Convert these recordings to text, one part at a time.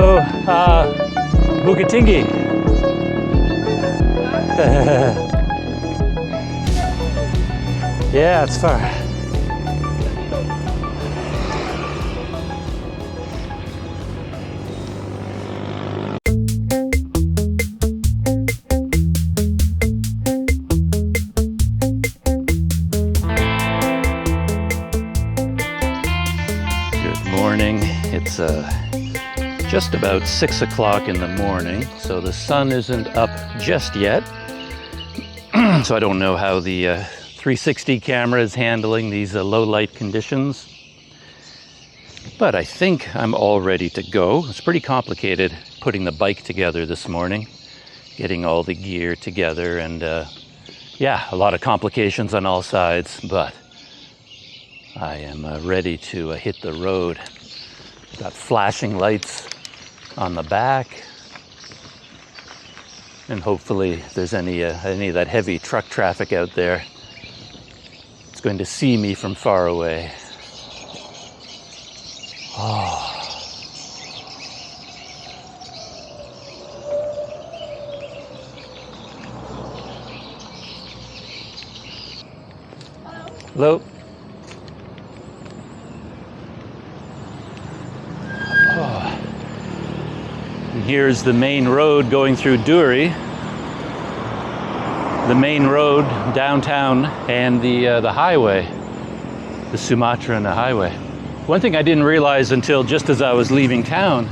to Bukit Tinggi. Yeah, it's far. Good morning. It's just about 6 o'clock in the morning, so the sun isn't up just yet. So I don't know how the 360 camera is handling these low light conditions, but I think I'm all ready to go. It's pretty complicated putting the bike together this morning, getting all the gear together, and yeah, a lot of complications on all sides, but I am ready to hit the road. Got flashing lights on the back, and hopefully if there's any of that heavy truck traffic out there, it's going to see me from far away. Oh. Hello. Here's the main road going through Duri, the main road downtown, and the highway, the Sumatra and the highway. One thing I didn't realize until just as I was leaving town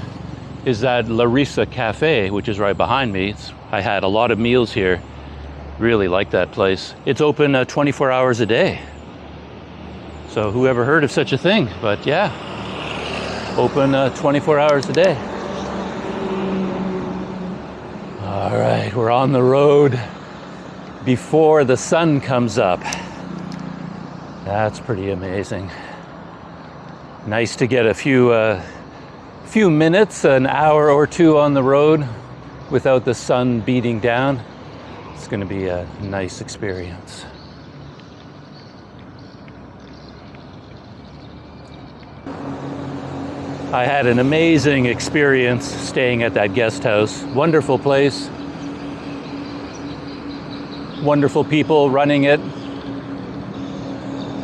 is that Larissa Cafe, which is right behind me. I had a lot of meals here. Really like that place. It's open 24 hours a day. So whoever heard of such a thing? But yeah, open 24 hours a day. All right, we're on the road before the sun comes up. That's pretty amazing. Nice to get a few minutes, an hour or two on the road without the sun beating down. It's going to be a nice experience. I had an amazing experience staying at that guest house. Wonderful place. Wonderful people running it.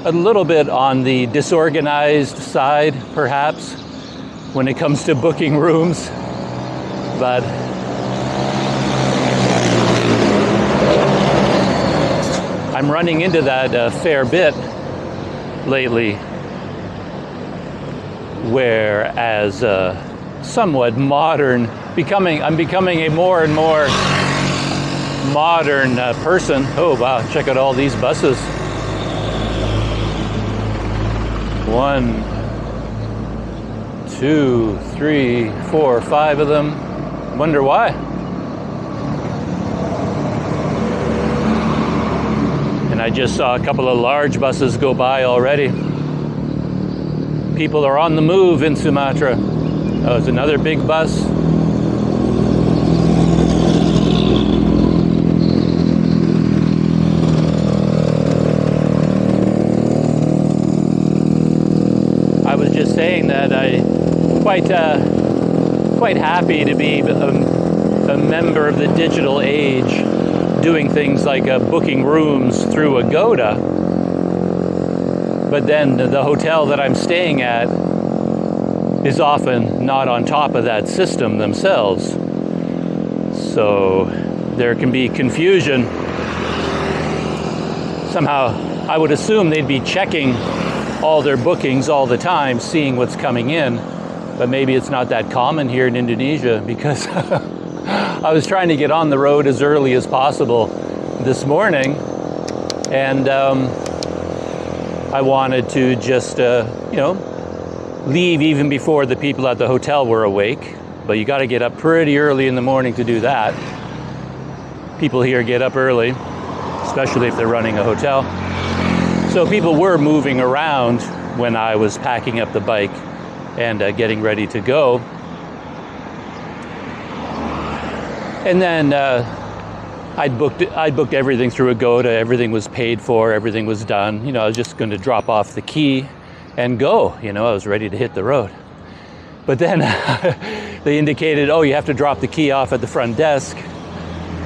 A little bit on the disorganized side, perhaps, when it comes to booking rooms. But I'm running into that a fair bit lately. Whereas somewhat modern, I'm becoming a more and more modern person. Oh wow, check out all these buses. 1, 2, 3, 4, 5 of them. Wonder why. And I just saw a couple of large buses go by already. People are on the move in Sumatra. Oh, it's another big bus. I was just saying that I'm quite happy to be a member of the digital age, doing things like booking rooms through Agoda. But then the hotel that I'm staying at is often not on top of that system themselves. So there can be confusion. Somehow, I would assume they'd be checking all their bookings all the time, seeing what's coming in. But maybe it's not that common here in Indonesia, because I was trying to get on the road as early as possible this morning. And I wanted to just, leave even before the people at the hotel were awake. But you got to get up pretty early in the morning to do that. People here get up early, especially if they're running a hotel. So people were moving around when I was packing up the bike and getting ready to go. And then I'd booked everything through Agoda. Everything was paid for. Everything was done. I was just going to drop off the key and go. I was ready to hit the road. But then they indicated, oh, you have to drop the key off at the front desk.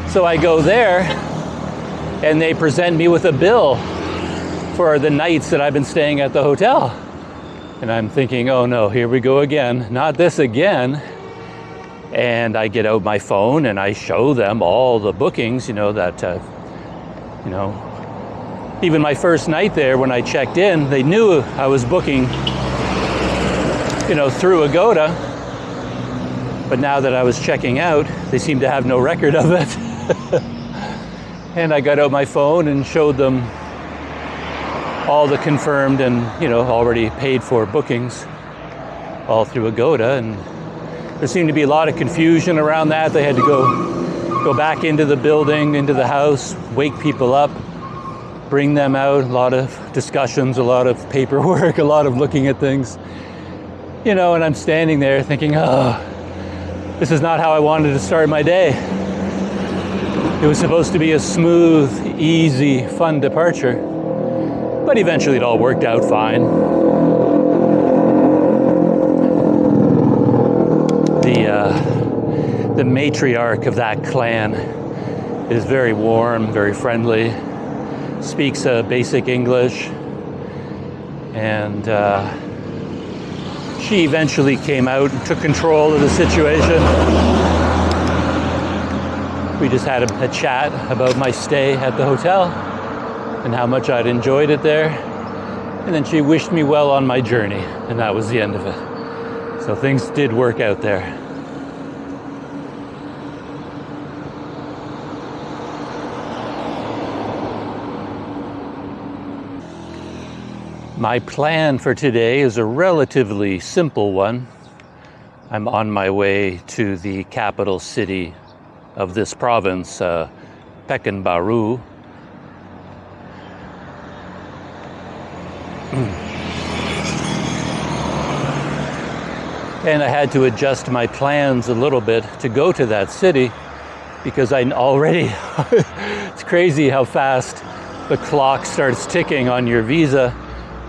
So I go there, and they present me with a bill for the nights that I've been staying at the hotel. And I'm thinking, oh no, here we go again, not this again. And I get out my phone and I show them all the bookings, that, even my first night there when I checked in, they knew I was booking, through Agoda. But now that I was checking out, they seemed to have no record of it. And I got out my phone and showed them all the confirmed and, already paid for bookings all through Agoda. And there seemed to be a lot of confusion around that. They had to go back into the building, into the house, wake people up, bring them out, a lot of discussions, a lot of paperwork, a lot of looking at things. And I'm standing there thinking, oh, this is not how I wanted to start my day. It was supposed to be a smooth, easy, fun departure. But eventually it all worked out fine. The matriarch of that clan is very warm, very friendly, speaks basic English, and she eventually came out and took control of the situation. We just had a chat about my stay at the hotel and how much I'd enjoyed it there. And then she wished me well on my journey, and that was the end of it. So things did work out there. My plan for today is a relatively simple one. I'm on my way to the capital city of this province, Pekanbaru. And I had to adjust my plans a little bit to go to that city because I already, it's crazy how fast the clock starts ticking on your visa.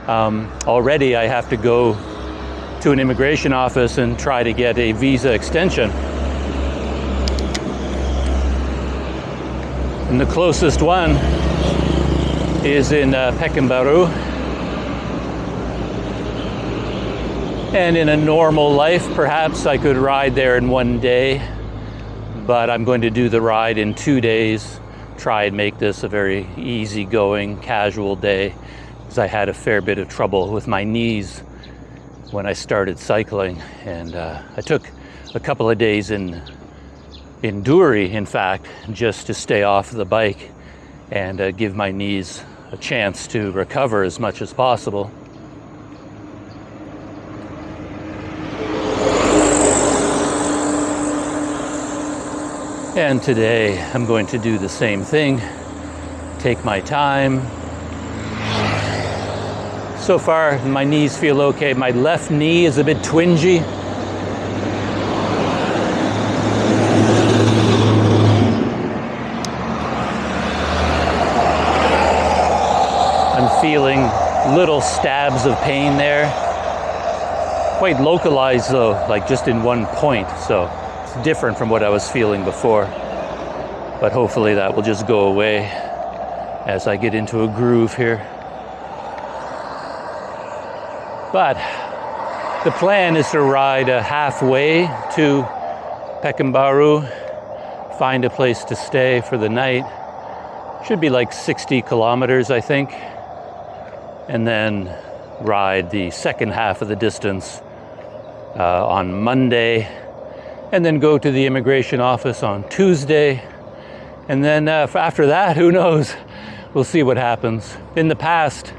Already I have to go to an immigration office and try to get a visa extension. And the closest one is in Pekanbaru. And in a normal life, perhaps I could ride there in one day, but I'm going to do the ride in 2 days, try and make this a very easygoing, casual day, because I had a fair bit of trouble with my knees when I started cycling. And I took a couple of days in Duri, in fact, just to stay off the bike and give my knees a chance to recover as much as possible. And today I'm going to do the same thing, take my time. So far my knees feel okay. My left knee is a bit twingy. I'm feeling little stabs of pain there. Quite localized though, like just in one point, so it's different from what I was feeling before. But hopefully that will just go away as I get into a groove here. But the plan is to ride halfway to Pekanbaru, find a place to stay for the night. Should be like 60 kilometers, I think. And then ride the second half of the distance on Monday. And then go to the immigration office on Tuesday. And then after that, who knows? We'll see what happens. In the past,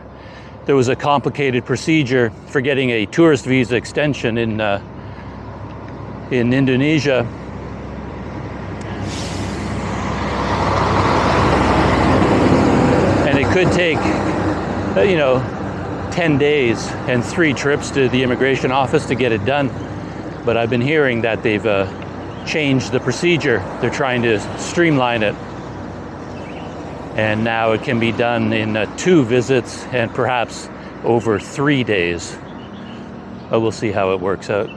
there was a complicated procedure for getting a tourist visa extension in Indonesia. And it could take, 10 days and 3 trips to the immigration office to get it done. But I've been hearing that they've changed the procedure. They're trying to streamline it. And now it can be done in 2 visits and perhaps over 3 days. But we'll see how it works out.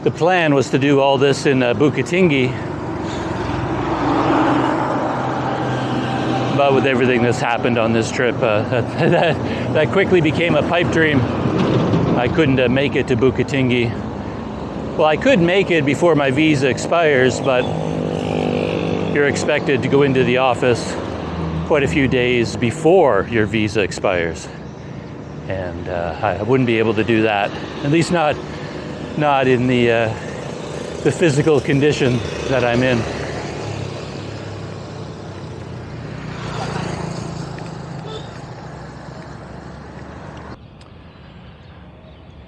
The plan was to do all this in Bukitingi, but with everything that's happened on this trip, that quickly became a pipe dream. I couldn't make it to Bukitingi. Well, I could make it before my visa expires, but you're expected to go into the office quite a few days before your visa expires. And I wouldn't be able to do that, at least not in the physical condition that I'm in.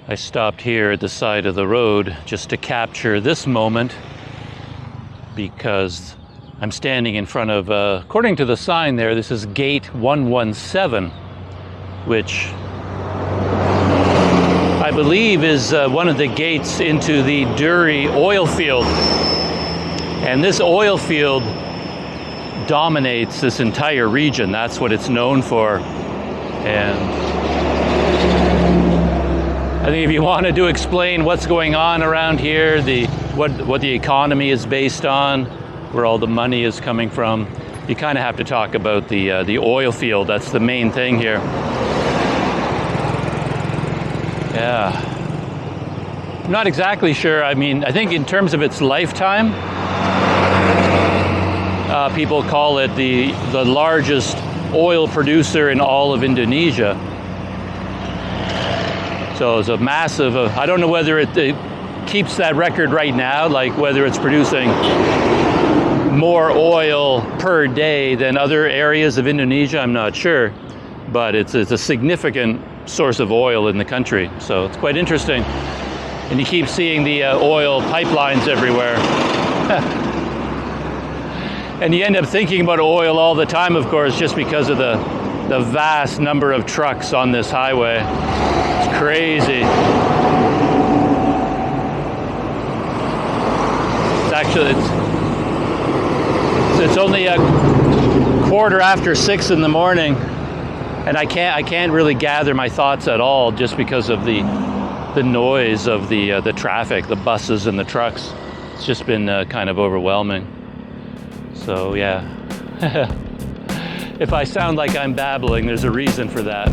I stopped here at the side of the road just to capture this moment because I'm standing in front of, according to the sign there, this is gate 117, which I believe is one of the gates into the Duri oil field. And this oil field dominates this entire region. That's what it's known for. And I think if you wanted to explain what's going on around here, what the economy is based on, where all the money is coming from, you kind of have to talk about the oil field. That's the main thing here. Yeah. I'm not exactly sure. I mean, I think in terms of its lifetime, people call it the largest oil producer in all of Indonesia. So it's a massive, I don't know whether it keeps that record right now, like whether it's producing more oil per day than other areas of Indonesia, I'm not sure. But it's a significant source of oil in the country. So it's quite interesting. And you keep seeing the oil pipelines everywhere. And you end up thinking about oil all the time, of course, just because of the vast number of trucks on this highway. It's crazy. It's only a 6:15 in the morning, and I can't really gather my thoughts at all just because of the noise of the traffic, the buses and the trucks. It's just been kind of overwhelming. So yeah. If I sound like I'm babbling, there's a reason for that.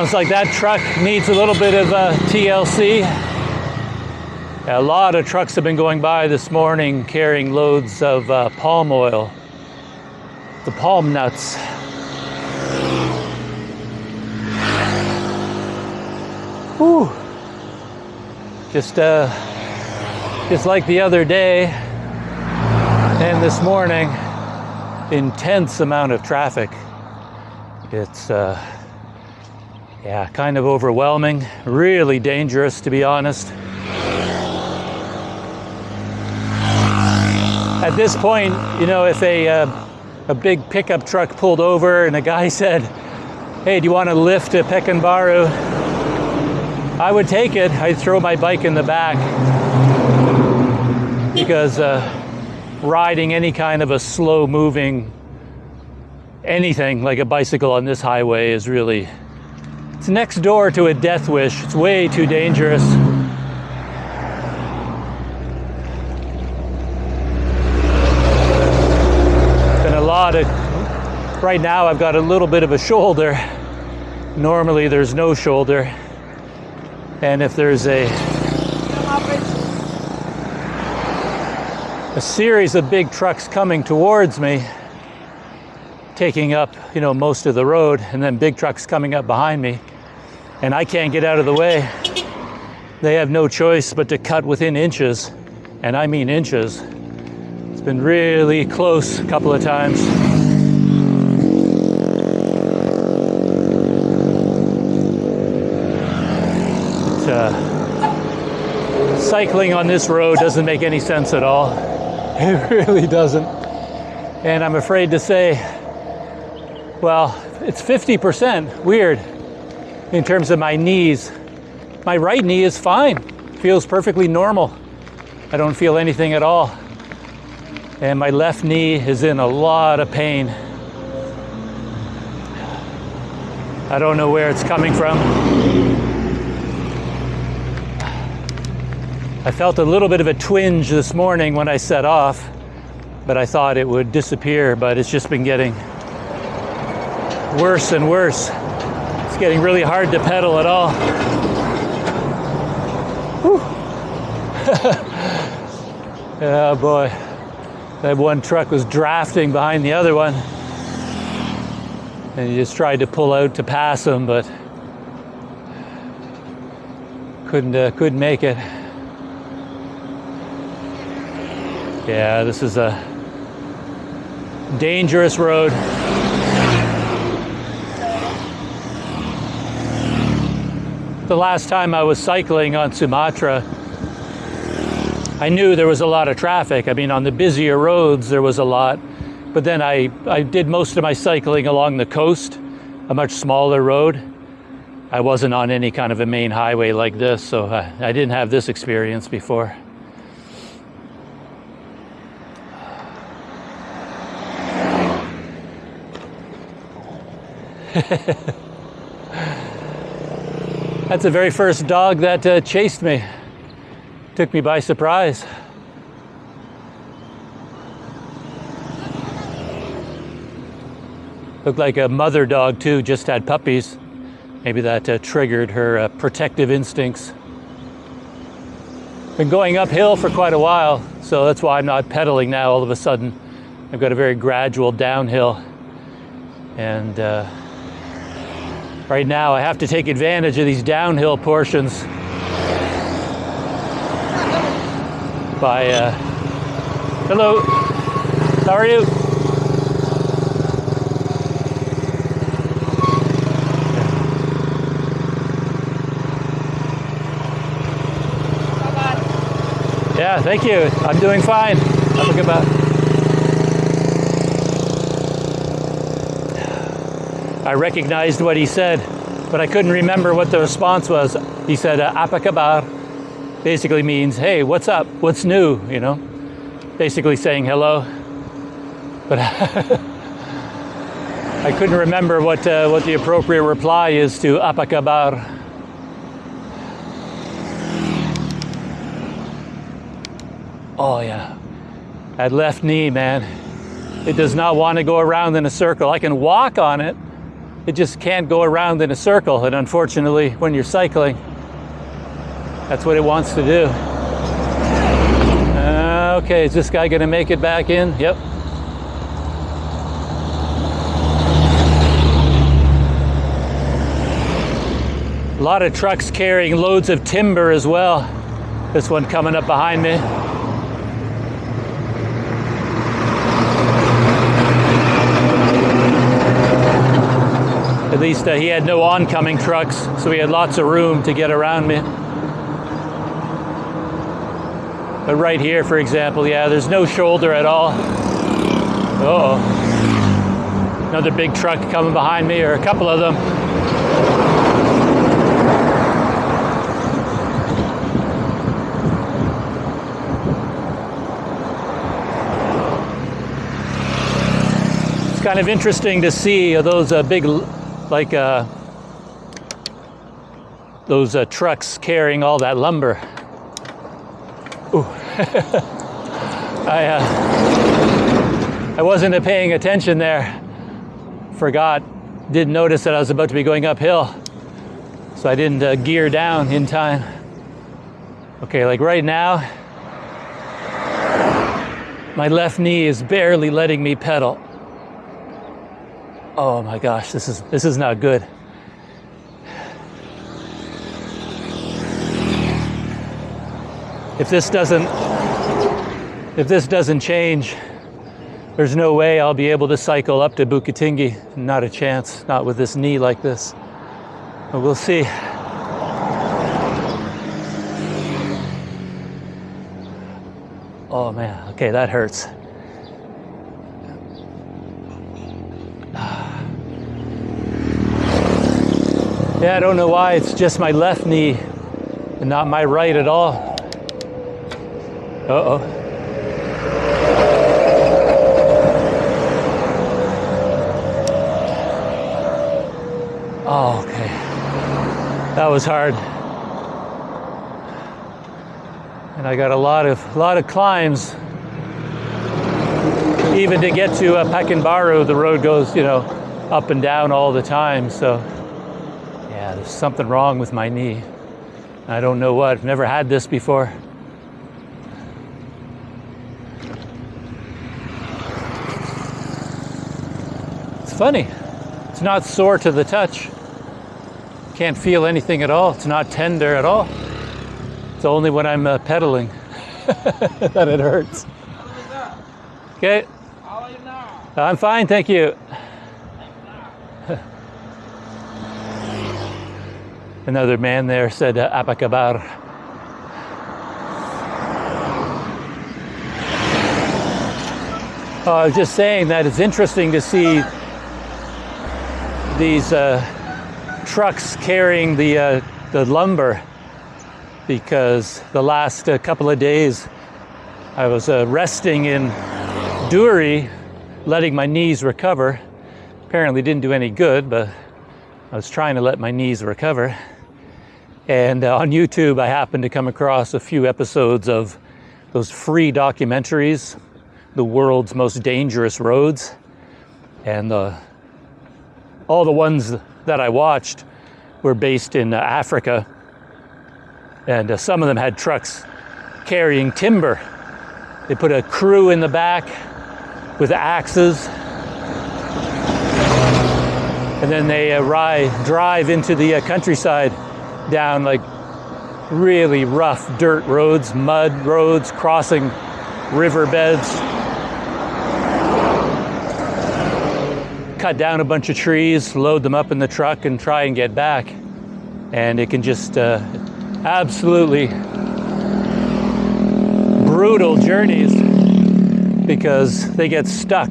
Sounds like that truck needs a little bit of TLC. A lot of trucks have been going by this morning carrying loads of palm oil, the palm nuts. Whew. Just like the other day and this morning, intense amount of traffic. It's yeah, kind of overwhelming, really dangerous, to be honest. At this point, you know, if a big pickup truck pulled over and a guy said, "Hey, do you want to lift a Pekanbaru?" I would take it. I'd throw my bike in the back, because riding any kind of a slow-moving anything like a bicycle on this highway is really, it's next door to a death wish. It's way too dangerous. Right now I've got a little bit of a shoulder. Normally there's no shoulder. And if there's a series of big trucks coming towards me, taking up, you know, most of the road, and then big trucks coming up behind me, and I can't get out of the way, they have no choice but to cut within inches. And I mean inches. It's been really close a couple of times. Cycling on this road doesn't make any sense at all. It really doesn't. And I'm afraid to say, well, it's 50% weird in terms of my knees. My right knee is fine. Feels perfectly normal. I don't feel anything at all. And my left knee is in a lot of pain. I don't know where it's coming from. I felt a little bit of a twinge this morning when I set off, but I thought it would disappear, but it's just been getting worse and worse. It's getting really hard to pedal at all. Oh boy, that one truck was drafting behind the other one, and he just tried to pull out to pass him, but couldn't make it. Yeah, this is a dangerous road. The last time I was cycling on Sumatra, I knew there was a lot of traffic. I mean, on the busier roads, there was a lot. But then I did most of my cycling along the coast, a much smaller road. I wasn't on any kind of a main highway like this, so I didn't have this experience before. That's the very first dog that chased me. Took me by surprise. Looked like a mother dog too, just had puppies. Maybe that triggered her protective instincts. Been going uphill for quite a while, so that's why I'm not pedaling now all of a sudden. I've got a very gradual downhill. And right now I have to take advantage of these downhill portions by, hello, how are you? Yeah, thank you. I'm doing fine. Have a good night. I recognized what he said, but I couldn't remember what the response was. He said, apa kabar, basically means, hey, what's up? What's new? You know, basically saying hello. But I couldn't remember what the appropriate reply is to apa kabar. Oh yeah, that left knee, man. It does not want to go around in a circle. I can walk on it, it just can't go around in a circle. And unfortunately, when you're cycling, that's what it wants to do. Okay, is this guy gonna make it back in? Yep. A lot of trucks carrying loads of timber as well. This one coming up behind me. At least he had no oncoming trucks, so he had lots of room to get around me. But right here, for example, yeah, there's no shoulder at all. Uh-oh. Another big truck coming behind me, or a couple of them. It's kind of interesting to see those big, like those trucks carrying all that lumber. Ooh. I wasn't paying attention there. Forgot, didn't notice that I was about to be going uphill. So I didn't gear down in time. Okay, like right now, my left knee is barely letting me pedal. Oh my gosh, this is not good. If this doesn't change, there's no way I'll be able to cycle up to Bukitingi. Not a chance, not with this knee like this. But we'll see. Oh man, okay, that hurts. Yeah, I don't know why it's just my left knee and not my right at all. Uh-oh. Oh, okay. That was hard. And I got a lot of climbs. Even to get to Pekanbaru, the road goes, you know, up and down all the time. So, yeah, there's something wrong with my knee. I don't know what. I've never had this before. Funny, it's not sore to the touch. Can't feel anything at all. It's not tender at all. It's only when I'm pedaling that it hurts. Okay. How are you now? I'm fine, thank you. Another man there said, "Apa kabar?" I was just saying that it's interesting to see these trucks carrying the lumber, because the last couple of days I was resting in Duri, letting my knees recover. Apparently didn't do any good, but I was trying to let my knees recover. And on YouTube I happened to come across a few episodes of those free documentaries, The World's Most Dangerous Roads, and all the ones that I watched were based in Africa, and some of them had trucks carrying timber. They put a crew in the back with axes, and then they drive into the countryside down like really rough dirt roads, mud roads, crossing riverbeds. Cut down a bunch of trees, load them up in the truck, and try and get back. And it can just absolutely brutal journeys, because they get stuck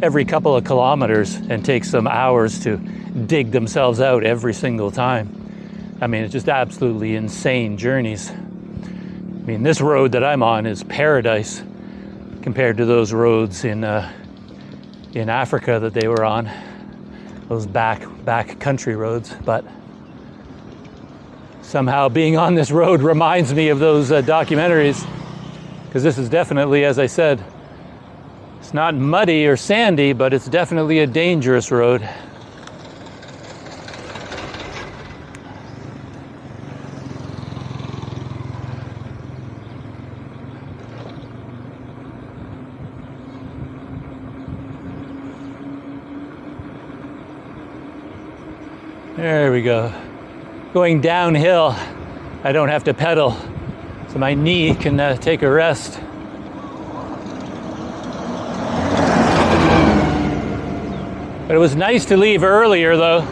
every couple of kilometers and take some hours to dig themselves out every single time. I mean, it's just absolutely insane journeys. I mean, this road that I'm on is paradise compared to those roads in Africa that they were on, those back country roads. But somehow being on this road reminds me of those documentaries, because this is definitely, as I said, it's not muddy or sandy, but it's definitely a dangerous road. There we go. Going downhill, I don't have to pedal, so my knee can take a rest. But it was nice to leave earlier, though.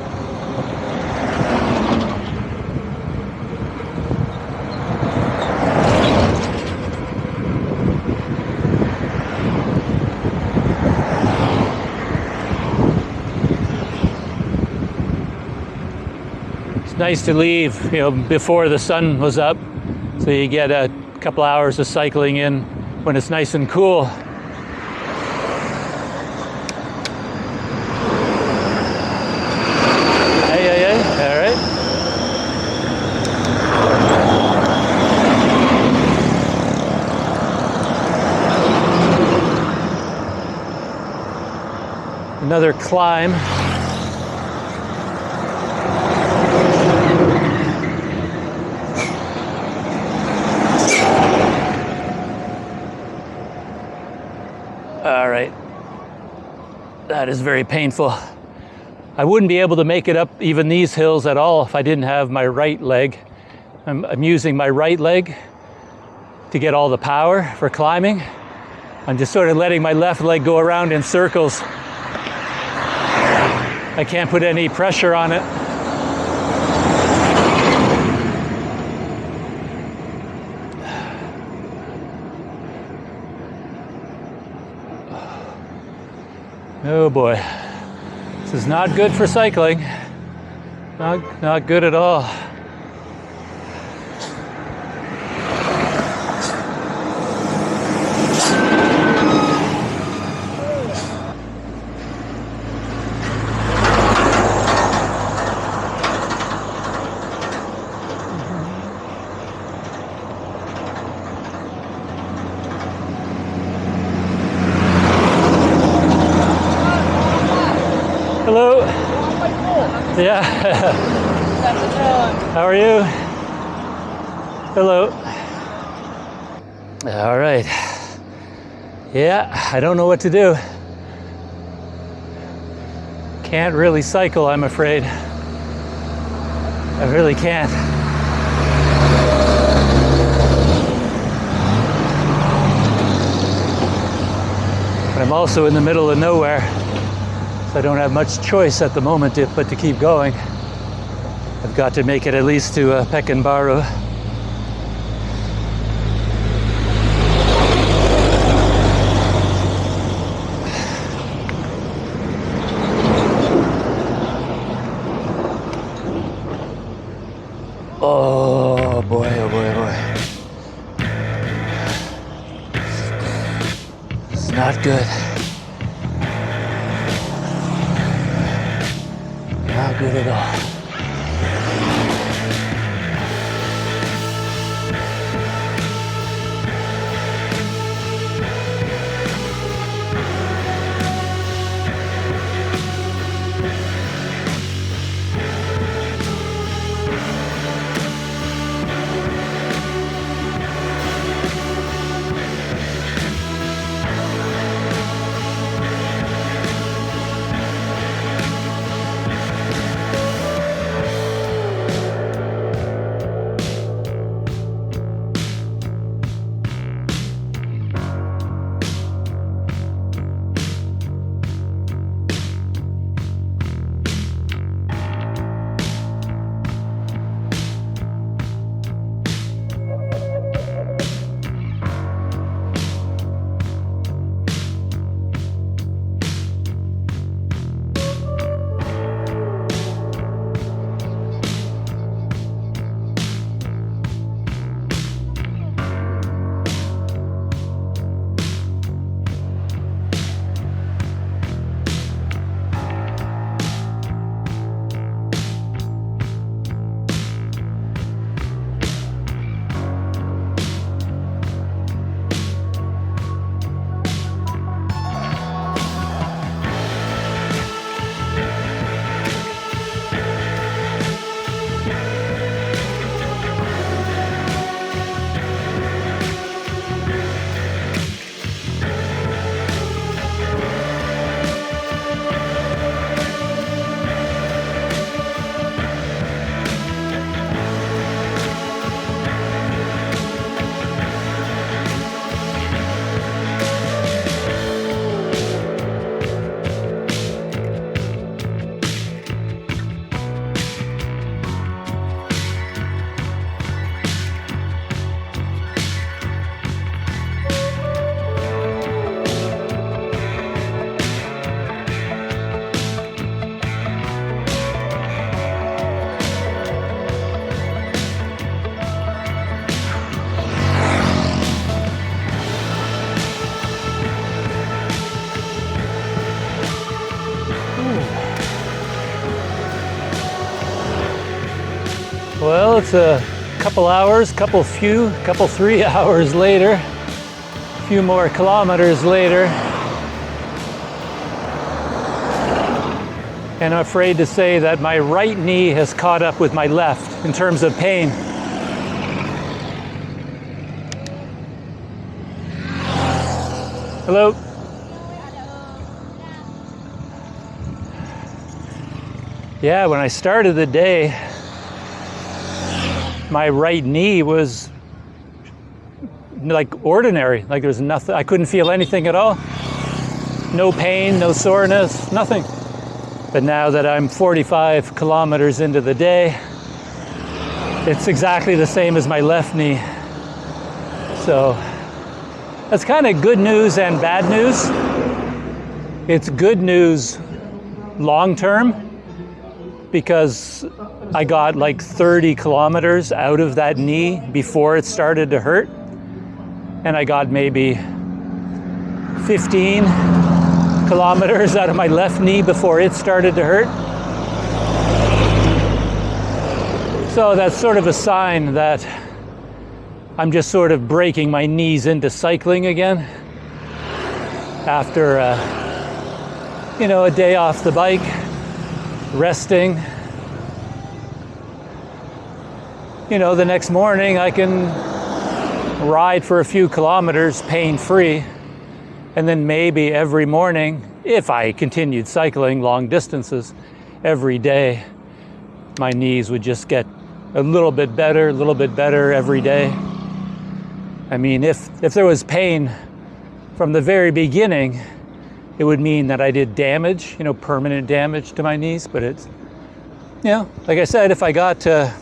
Nice to leave, before the sun was up, so you get a couple hours of cycling in when it's nice and cool. All right. Another climb. All right, that is very painful. I wouldn't be able to make it up even these hills at all if I didn't have my right leg. I'm using my right leg to get all the power for climbing. I'm just sort of letting my left leg go around in circles. I can't put any pressure on it. Oh boy, this is not good for cycling. Not good at all. Hello. Yeah. How are you? Hello. All right. Yeah, I don't know what to do. Can't really cycle, I'm afraid. I really can't. But I'm also in the middle of nowhere. So I don't have much choice at the moment but to keep going. I've got to make it at least to Pekanbaru. Oh boy, oh boy, oh boy. It's not good. Not good at all. it's a couple hours, couple 3 hours later, a few more kilometers later. And I'm afraid to say that my right knee has caught up with my left in terms of pain. Hello? Yeah, when I started the day, my right knee was like ordinary, like there was nothing, I couldn't feel anything at all. No pain, no soreness, nothing. But now that I'm 45 kilometers into the day, it's exactly the same as my left knee. So that's kind of good news and bad news. It's good news long term because I got like 30 kilometers out of that knee before it started to hurt. And I got maybe 15 kilometers out of my left knee before it started to hurt. So that's sort of a sign that I'm just sort of breaking my knees into cycling again after a day off the bike, resting. The next morning I can ride for a few kilometers pain-free. And then maybe every morning, if I continued cycling long distances every day, my knees would just get a little bit better every day. I mean, if there was pain from the very beginning, it would mean that I did damage, permanent damage to my knees. But it's, like I said, if I got to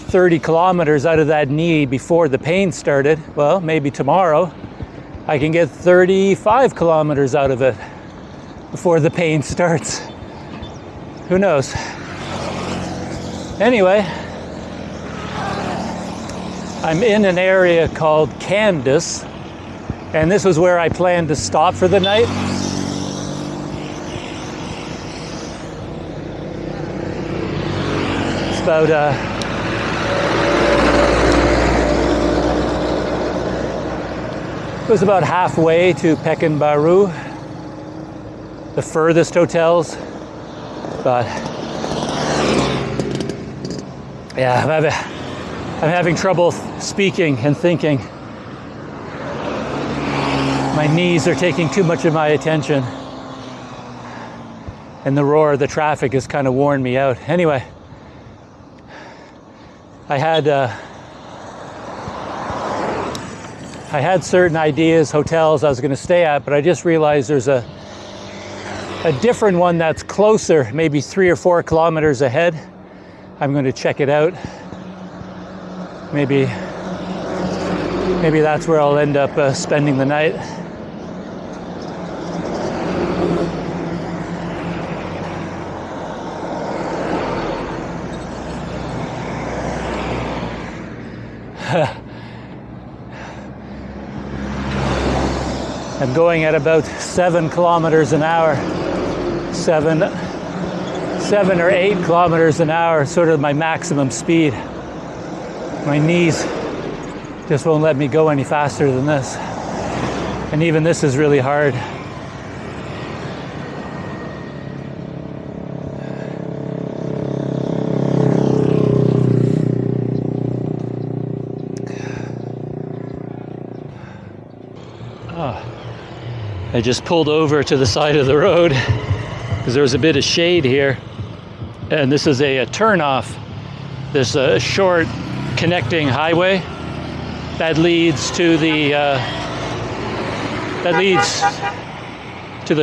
30 kilometers out of that knee before the pain started, well, maybe tomorrow I can get 35 kilometers out of it before the pain starts. Who knows? Anyway, I'm in an area called Kandis, and this was where I planned to stop for the night. It's about it was about halfway to Pekanbaru, the furthest hotels, but yeah, I'm having trouble speaking and thinking. My knees are taking too much of my attention, and the roar of the traffic has kind of worn me out. Anyway, I had certain ideas, hotels I was going to stay at, but I just realized there's a different one that's closer, maybe 3 or 4 kilometers ahead. I'm going to check it out. Maybe that's where I'll end up spending the night. I'm going at about 7 kilometers an hour, 7 or 8 kilometers an hour, sort of my maximum speed. My knees just won't let me go any faster than this. And even this is really hard. I just pulled over to the side of the road because there was a bit of shade here, and this is a turnoff. There's a short connecting highway that leads to the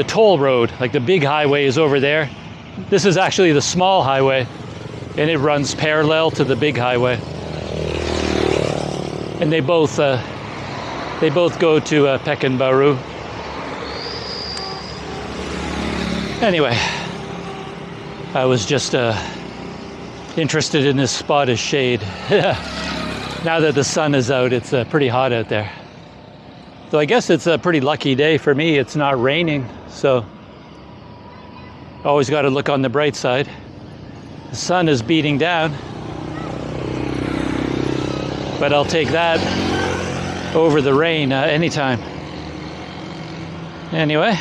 toll road. Like the big highway is over there. This is actually the small highway, and it runs parallel to the big highway. And they both go to Pekanbaru. Anyway, I was just interested in this spot of shade. Now that the sun is out, it's pretty hot out there. So I guess it's a pretty lucky day for me. It's not raining, so always got to look on the bright side. The sun is beating down. but I'll take that over the rain anytime. Anyway,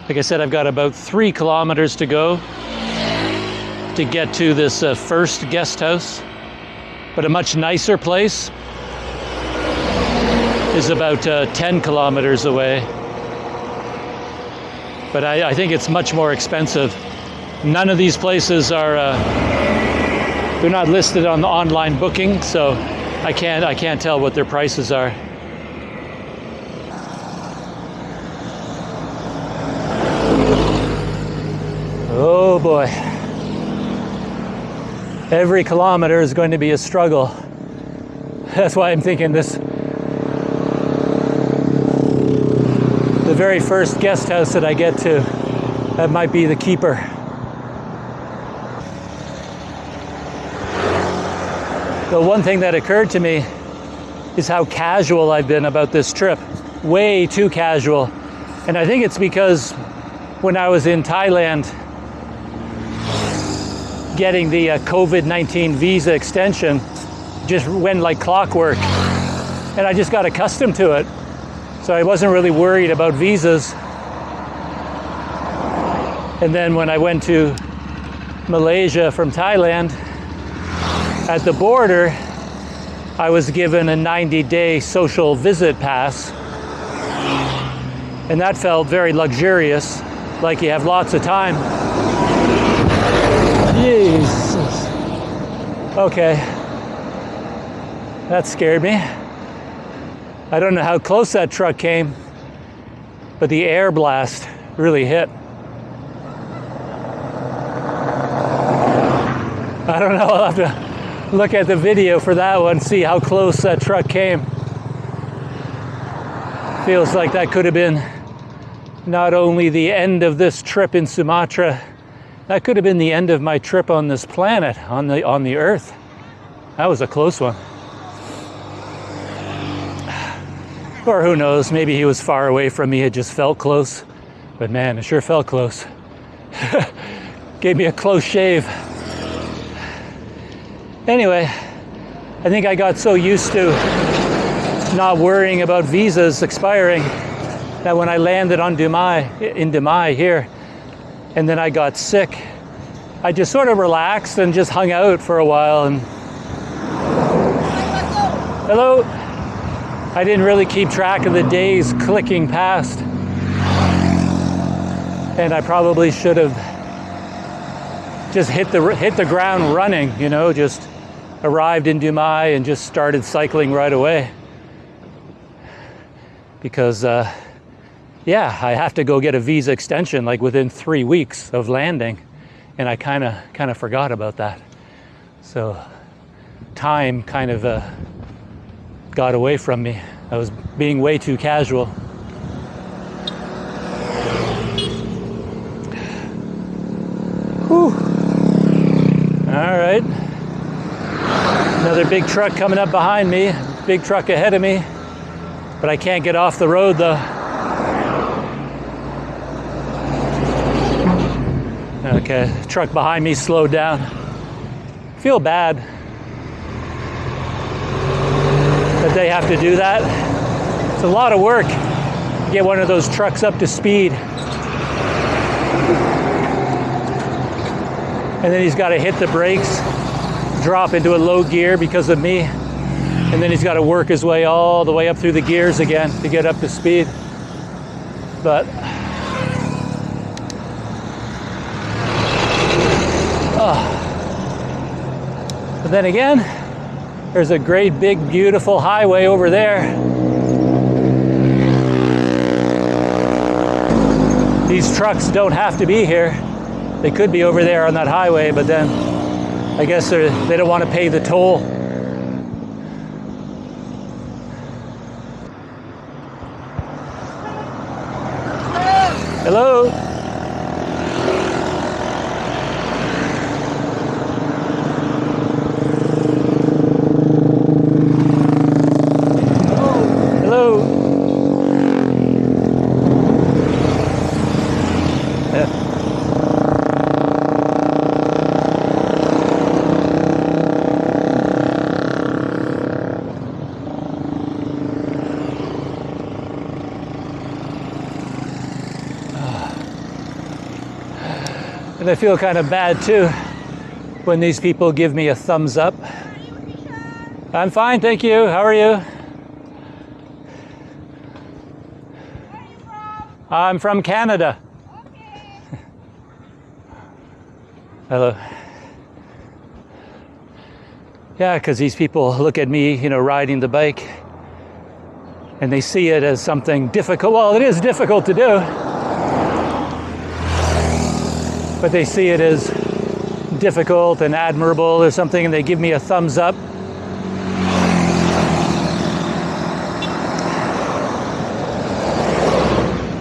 like I said, I've got about 3 kilometers to go to get to this first guest house, but a much nicer place is about 10 kilometers away. But I think it's much more expensive. None of these places are, they're not listed on the online booking, so I can't tell what their prices are. Oh boy. Every kilometer is going to be a struggle. That's why I'm thinking the very first guest house that I get to, that might be the keeper. The one thing that occurred to me is how casual I've been about this trip. Way too casual. And I think it's because when I was in Thailand getting the COVID-19 visa extension, just went like clockwork. And I just got accustomed to it. So I wasn't really worried about visas. And then when I went to Malaysia from Thailand, at the border, I was given a 90-day social visit pass. And that felt very luxurious, like you have lots of time. Jesus. Okay. That scared me. I don't know how close that truck came, but the air blast really hit. I don't know, I'll have to look at the video for that one, see how close that truck came. Feels like that could have been not only the end of this trip in Sumatra, that could have been the end of my trip on this planet, on the Earth. That was a close one. Or who knows, maybe he was far away from me, it just felt close. But man, it sure felt close. Gave me a close shave. Anyway, I think I got so used to not worrying about visas expiring that when I landed in Dumai here, and then I got sick, I just sort of relaxed and just hung out for a while. And hello. I didn't really keep track of the days clicking past. And I probably should have just hit the ground running, you know, just arrived in Dumai and just started cycling right away. Because, yeah, I have to go get a visa extension like within 3 weeks of landing. And I kind of forgot about that. So time kind of got away from me. I was being way too casual. Whew. All right. Another big truck coming up behind me, big truck ahead of me, but I can't get off the road though. Okay, truck behind me slowed down. Feel bad that they have to do that. It's a lot of work to get one of those trucks up to speed. And then he's got to hit the brakes, drop into a low gear because of me. And then he's got to work his way all the way up through the gears again to get up to speed. But but then again, there's a great big beautiful highway over there. These trucks don't have to be here. They could be over there on that highway, but then I guess they don't want to pay the toll. Hello? And I feel kind of bad too when these people give me a thumbs up. I'm fine, thank you. How are you? Where are you from? I'm from Canada. Okay. Hello. Yeah, because these people look at me, you know, riding the bike, and they see it as something difficult. Well, it is difficult to do, but they see it as difficult and admirable or something, and they give me a thumbs up.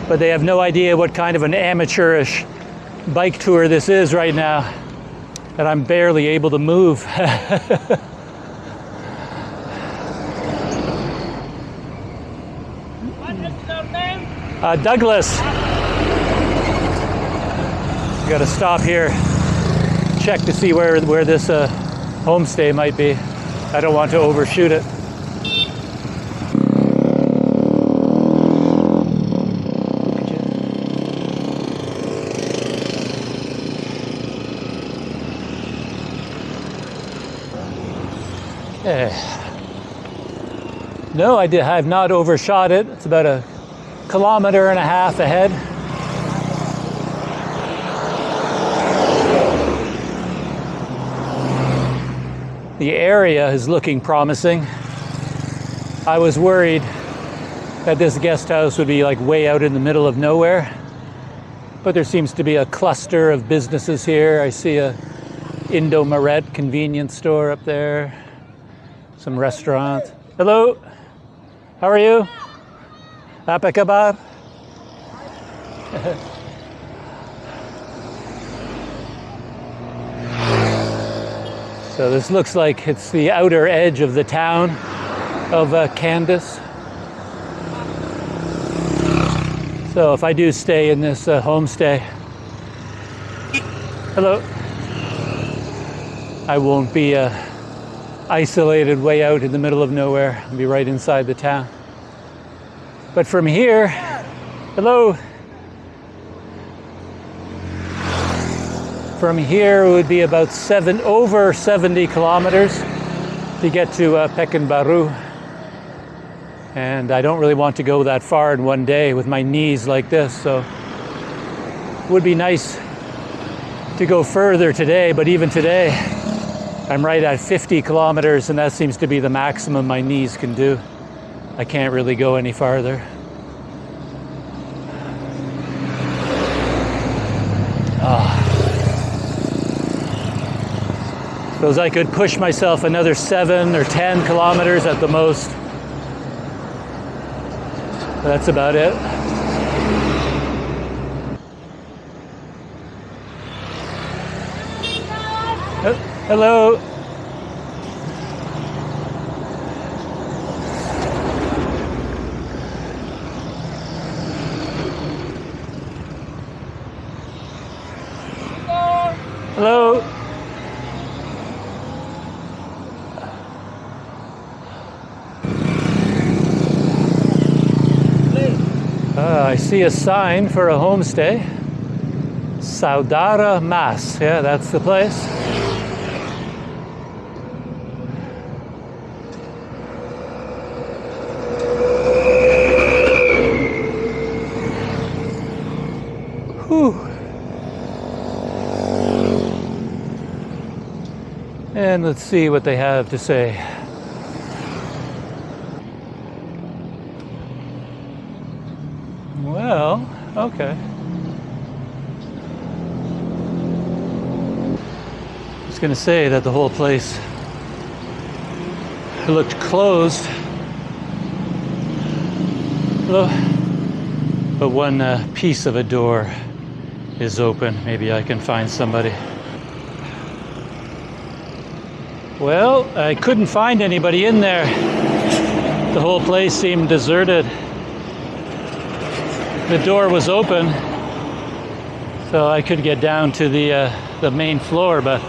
But they have no idea what kind of an amateurish bike tour this is right now, and I'm barely able to move. What is your name? Douglas. Got to stop here, check to see where this homestay might be. I don't want to overshoot it. Okay. No, I have not overshot it. It's about 1.5 kilometers ahead. The area is looking promising. I was worried that this guest house would be like way out in the middle of nowhere, but there seems to be a cluster of businesses here. I see a Indo-Maret convenience store up there, some restaurants. Hello, how are you? Apa kabar? So this looks like it's the outer edge of the town of Kandis. So if I do stay in this homestay, hello, I won't be isolated way out in the middle of nowhere. I'll be right inside the town. But from here, hello, from here it would be about over 70 kilometers to get to Pekanbaru. And I don't really want to go that far in one day with my knees like this, so it would be nice to go further today, but even today I'm right at 50 kilometers, and that seems to be the maximum my knees can do. I can't really go any farther. Suppose I could push myself another 7 or 10 kilometers at the most. That's about it. Hello. Hello. I see a sign for a homestay. Saudara Mas. Yeah, that's the place. Whew. And let's see what they have to say. Well, okay. I was going to say that the whole place looked closed. But one piece of a door is open. Maybe I can find somebody. Well, I couldn't find anybody in there. The whole place seemed deserted. The door was open, so I could get down to the main floor, but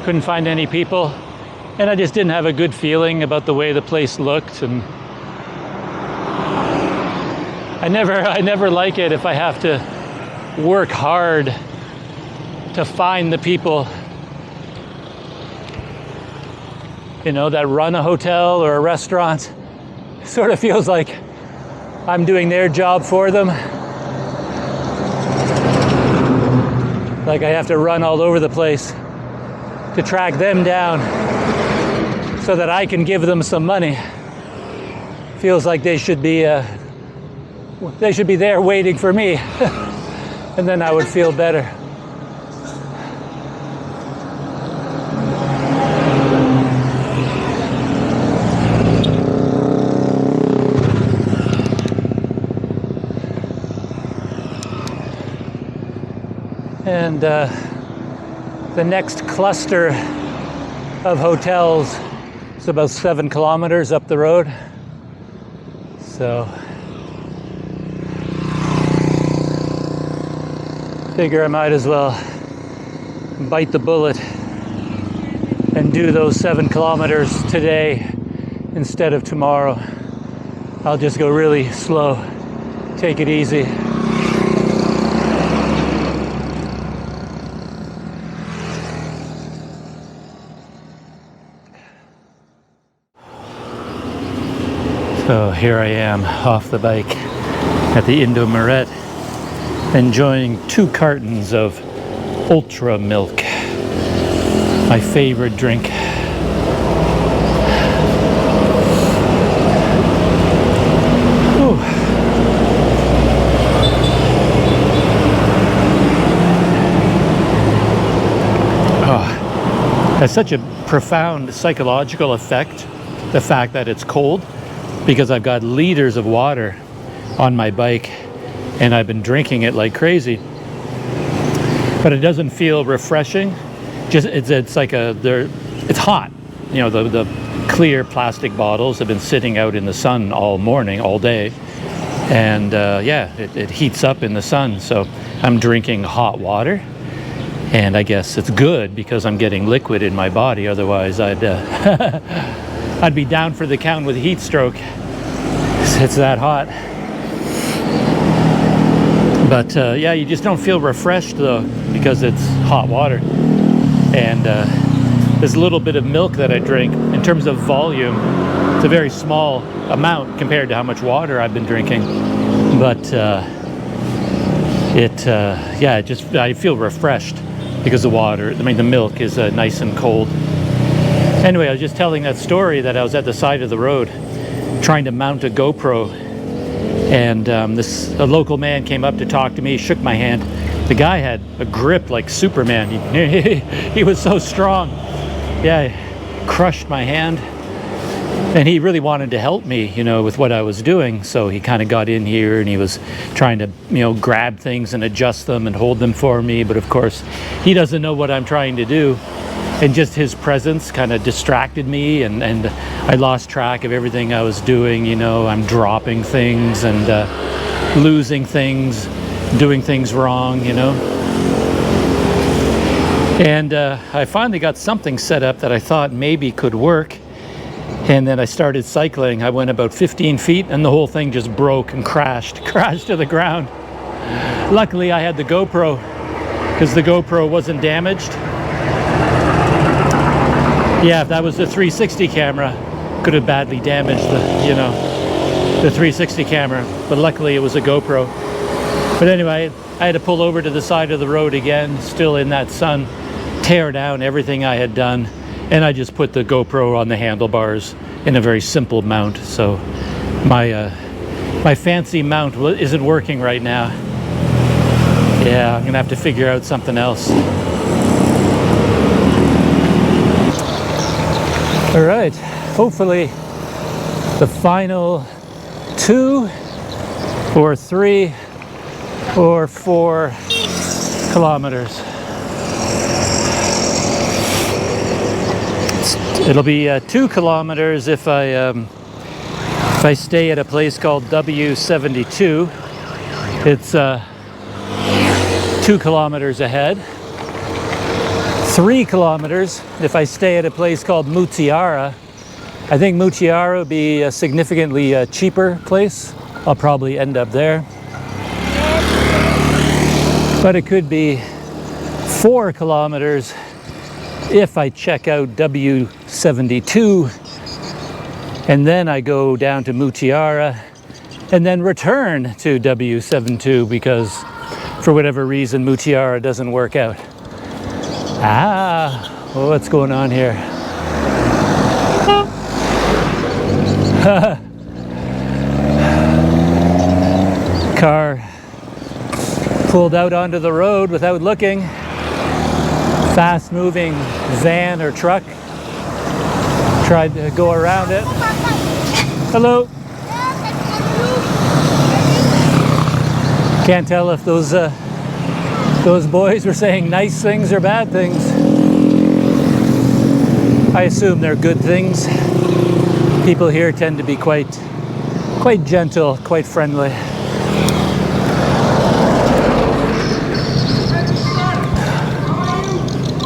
couldn't find any people. And I just didn't have a good feeling about the way the place looked. And I never like it if I have to work hard to find the people, you know, that run a hotel or a restaurant. Sort of feels like I'm doing their job for them. Like I have to run all over the place to track them down so that I can give them some money. Feels like they should be there waiting for me, and then I would feel better. And the next cluster of hotels is about 7 kilometers up the road. So figure I might as well bite the bullet and do those 7 kilometers today instead of tomorrow. I'll just go really slow, take it easy. So here I am off the bike at the Indomaret, enjoying 2 cartons of ultra milk, my favorite drink. Ooh. Oh, has such a profound psychological effect, the fact that it's cold, because I've got liters of water on my bike and I've been drinking it like crazy. But it doesn't feel refreshing. Just it's like it's hot. You know, the clear plastic bottles have been sitting out in the sun all morning, all day. And yeah, it heats up in the sun. So I'm drinking hot water. And I guess it's good because I'm getting liquid in my body. Otherwise I'd I'd be down for the count with a heat stroke. It's that hot. But yeah, you just don't feel refreshed though because it's hot water. And this little bit of milk that I drink, in terms of volume, it's a very small amount compared to how much water I've been drinking. But yeah, I feel refreshed because the water, I mean the milk is nice and cold. Anyway, I was just telling that story that I was at the side of the road trying to mount a GoPro, and a local man came up to talk to me, shook my hand. The guy had a grip like Superman. He was so strong. Yeah, crushed my hand. And he really wanted to help me, you know, with what I was doing. So he kind of got in here and he was trying to, you know, grab things and adjust them and hold them for me. But of course, he doesn't know what I'm trying to do. And just his presence kind of distracted me, and I lost track of everything I was doing. You know, I'm dropping things and losing things, doing things wrong, you know. And I finally got something set up that I thought maybe could work. And then I started cycling. I went about 15 feet and the whole thing just broke and crashed to the ground. Luckily I had the GoPro, because the GoPro wasn't damaged. Yeah, if that was the 360 camera, could have badly damaged the 360 camera. But luckily it was a GoPro. But anyway, I had to pull over to the side of the road again, still in that sun, tear down everything I had done. And I just put the GoPro on the handlebars in a very simple mount. So my fancy mount isn't working right now. Yeah, I'm gonna have to figure out something else. All right, hopefully the final 2 or 3 or 4 kilometers. It'll be 2 kilometers if I stay at a place called W72. It's 2 kilometers ahead. 3 kilometers if I stay at a place called Mutiara. I think Mutiara would be a significantly cheaper place. I'll probably end up there. But it could be 4 kilometers if I check out W72, and then I go down to Mutiara and then return to W72 because for whatever reason Mutiara doesn't work out. What's going on here? Car pulled out onto the road without looking. Fast moving van or truck tried to go around it. Hello. Can't tell if those boys were saying nice things or bad things. I assume they're good things. People here tend to be quite gentle, quite friendly.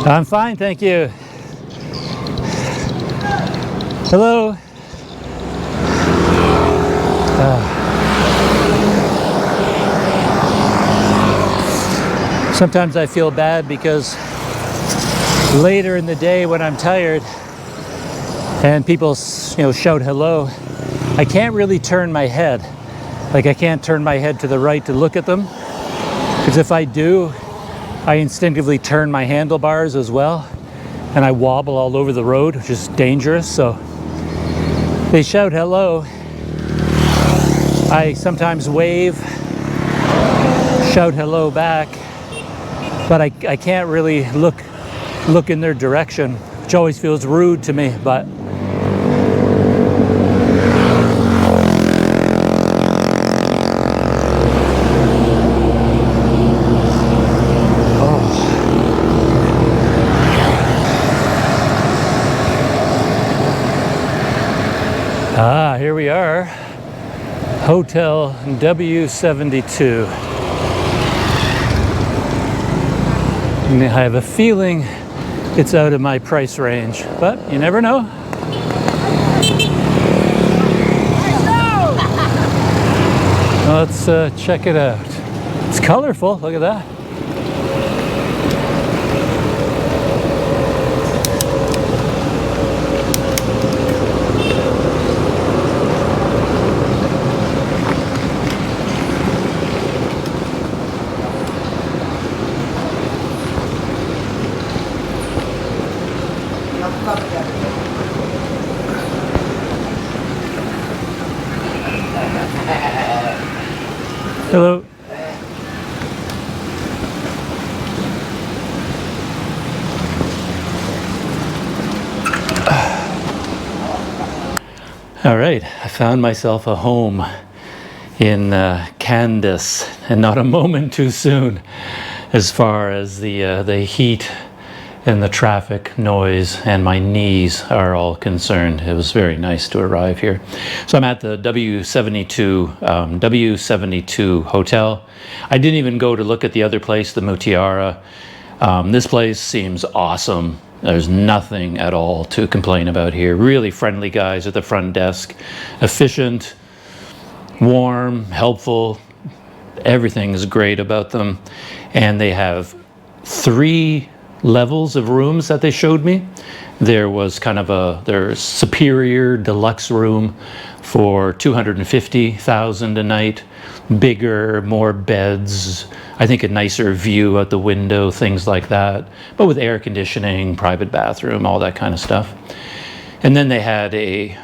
I'm fine, thank you. Hello. Sometimes I feel bad because later in the day when I'm tired and people, shout hello, I can't really turn my head. Like I can't turn my head to the right to look at them, because if I do, I instinctively turn my handlebars as well, and I wobble all over the road, which is dangerous. So they shout hello. I sometimes wave, shout hello back, but I can't really look in their direction, which always feels rude to me. But here we are, Hotel W72. And I have a feeling it's out of my price range, but you never know. Let's check it out. It's colorful, look at that. Hello. All right, I found myself a home in Kandis, and not a moment too soon as far as the heat and the traffic noise and my knees are all concerned. It was very nice to arrive here. So I'm at the W72 Hotel. I didn't even go to look at the other place, the Mutiara. This place seems awesome. There's nothing at all to complain about here. Really friendly guys at the front desk. Efficient, warm, helpful. Everything is great about them. And they have 3 levels of rooms that they showed me. There was kind of their superior deluxe room for $250,000 a night, bigger, more beds, I think a nicer view out the window, things like that, but with air conditioning, private bathroom, all that kind of stuff. And then they had a,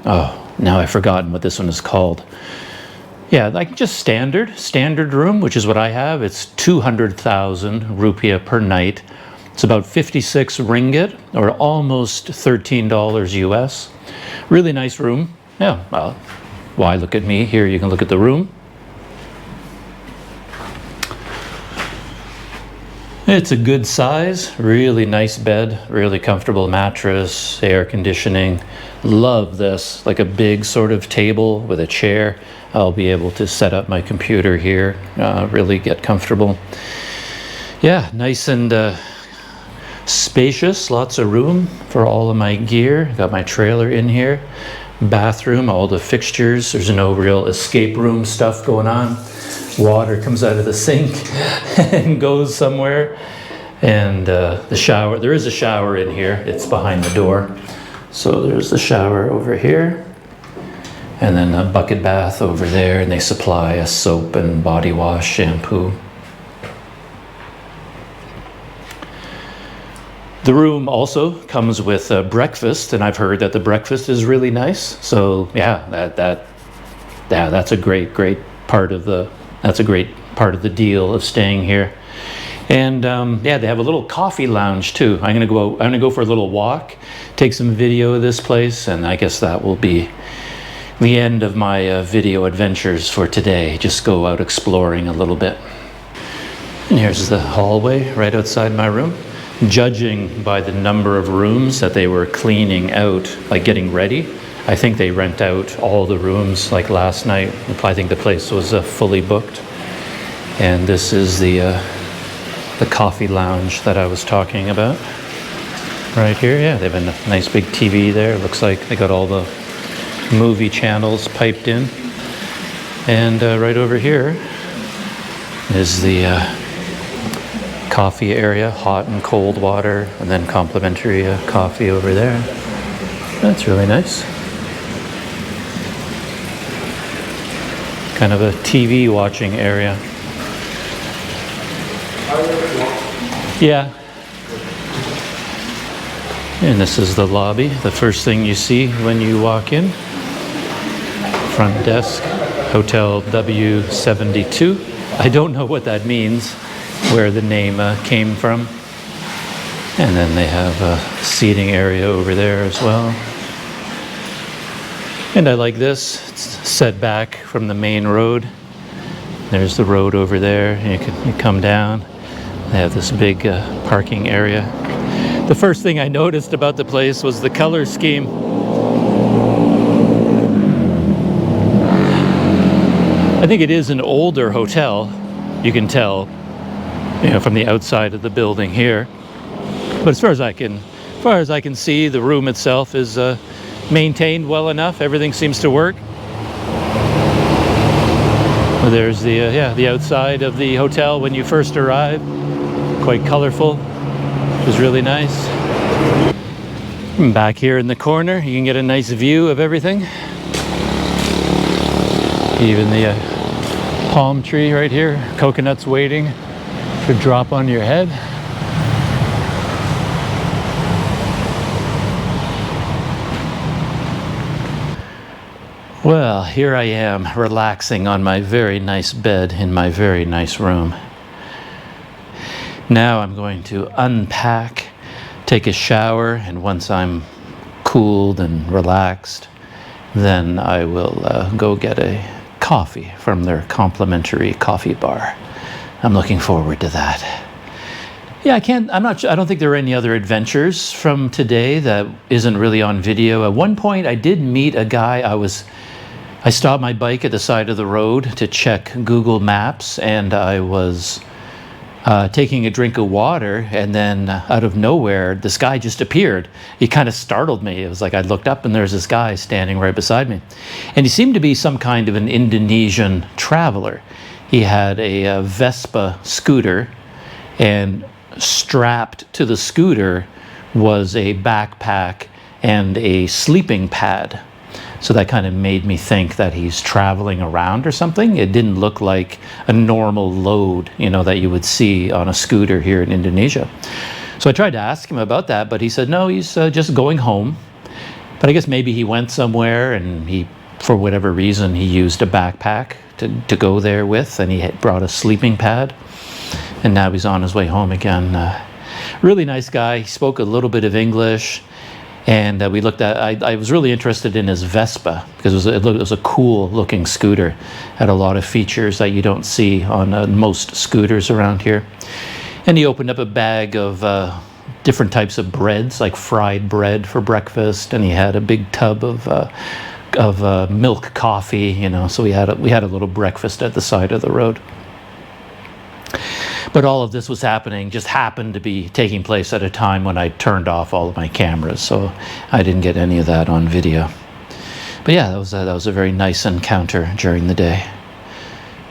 now I've forgotten what this one is called. Yeah, like just standard room, which is what I have. It's 200,000 rupiah per night. It's about 56 ringgit, or almost $13 US. Really nice room. Yeah, well, why look at me? Here you can look at the room. It's a good size, really nice bed, really comfortable mattress, air conditioning. Love this, like a big sort of table with a chair. I'll be able to set up my computer here, really get comfortable. Yeah, nice and spacious, lots of room for all of my gear. Got my trailer in here, bathroom, all the fixtures. There's no real escape room stuff going on. Water comes out of the sink and goes somewhere. And the shower, there is a shower in here. It's behind the door. So there's the shower over here. And then a bucket bath over there. And they supply a soap and body wash, shampoo. The room also comes with breakfast, and I've heard that the breakfast is really nice. So yeah, that's a great part of the deal of staying here. And yeah, they have a little coffee lounge too. I'm gonna go for a little walk, take some video of this place, and I guess that will be the end of my video adventures for today. Just go out exploring a little bit. And here's the hallway right outside my room. Judging by the number of rooms that they were cleaning out, like getting ready, I think they rent out all the rooms like last night. I think the place was fully booked. And this is the coffee lounge that I was talking about. Right here, yeah, they have a nice big TV there. It looks like they got all the movie channels piped in. And right over here is the coffee area, hot and cold water, and then complimentary coffee over there. That's really nice. Kind of a TV watching area. Yeah. And this is the lobby, the first thing you see when you walk in. Front desk, Hotel W72. I don't know what that means, where the name came from. And then they have a seating area over there as well. And I like this. It's set back from the main road. There's the road over there. You come down. They have this big parking area. The first thing I noticed about the place was the color scheme. I think it is an older hotel. You can tell, from the outside of the building here. But as far as I can see, the room itself is maintained well enough. Everything seems to work. Well, there's the outside of the hotel when you first arrive. Quite colorful, which is really nice. And back here in the corner, you can get a nice view of everything. Even the palm tree right here, coconuts waiting to drop on your head. Well, here I am, relaxing on my very nice bed in my very nice room. Now I'm going to unpack, take a shower, and once I'm cooled and relaxed, then I will go get a coffee from their complimentary coffee bar. I'm looking forward to that. Yeah, I don't think there are any other adventures from today that isn't really on video. At one point I did meet a guy. I stopped my bike at the side of the road to check Google Maps, and I was taking a drink of water, and then out of nowhere, this guy just appeared. He kind of startled me. It was like I looked up and there's this guy standing right beside me. And he seemed to be some kind of an Indonesian traveler. He had a Vespa scooter, and strapped to the scooter was a backpack and a sleeping pad. So that kind of made me think that he's traveling around or something. It didn't look like a normal load, that you would see on a scooter here in Indonesia. So I tried to ask him about that, but he said, no, he's just going home. But I guess maybe he went somewhere and for whatever reason, he used a backpack to go there with, and he had brought a sleeping pad. And now he's on his way home again. Really nice guy. He spoke a little bit of English. And we looked at, I was really interested in his Vespa because it was a cool looking scooter. Had a lot of features that you don't see on most scooters around here. And he opened up a bag of different types of breads, like fried bread for breakfast. And he had a big tub of milk coffee, so we had a little breakfast at the side of the road. But all of this was happening, just happened to be taking place at a time when I turned off all of my cameras, so I didn't get any of that on video. But yeah, that was a very nice encounter during the day.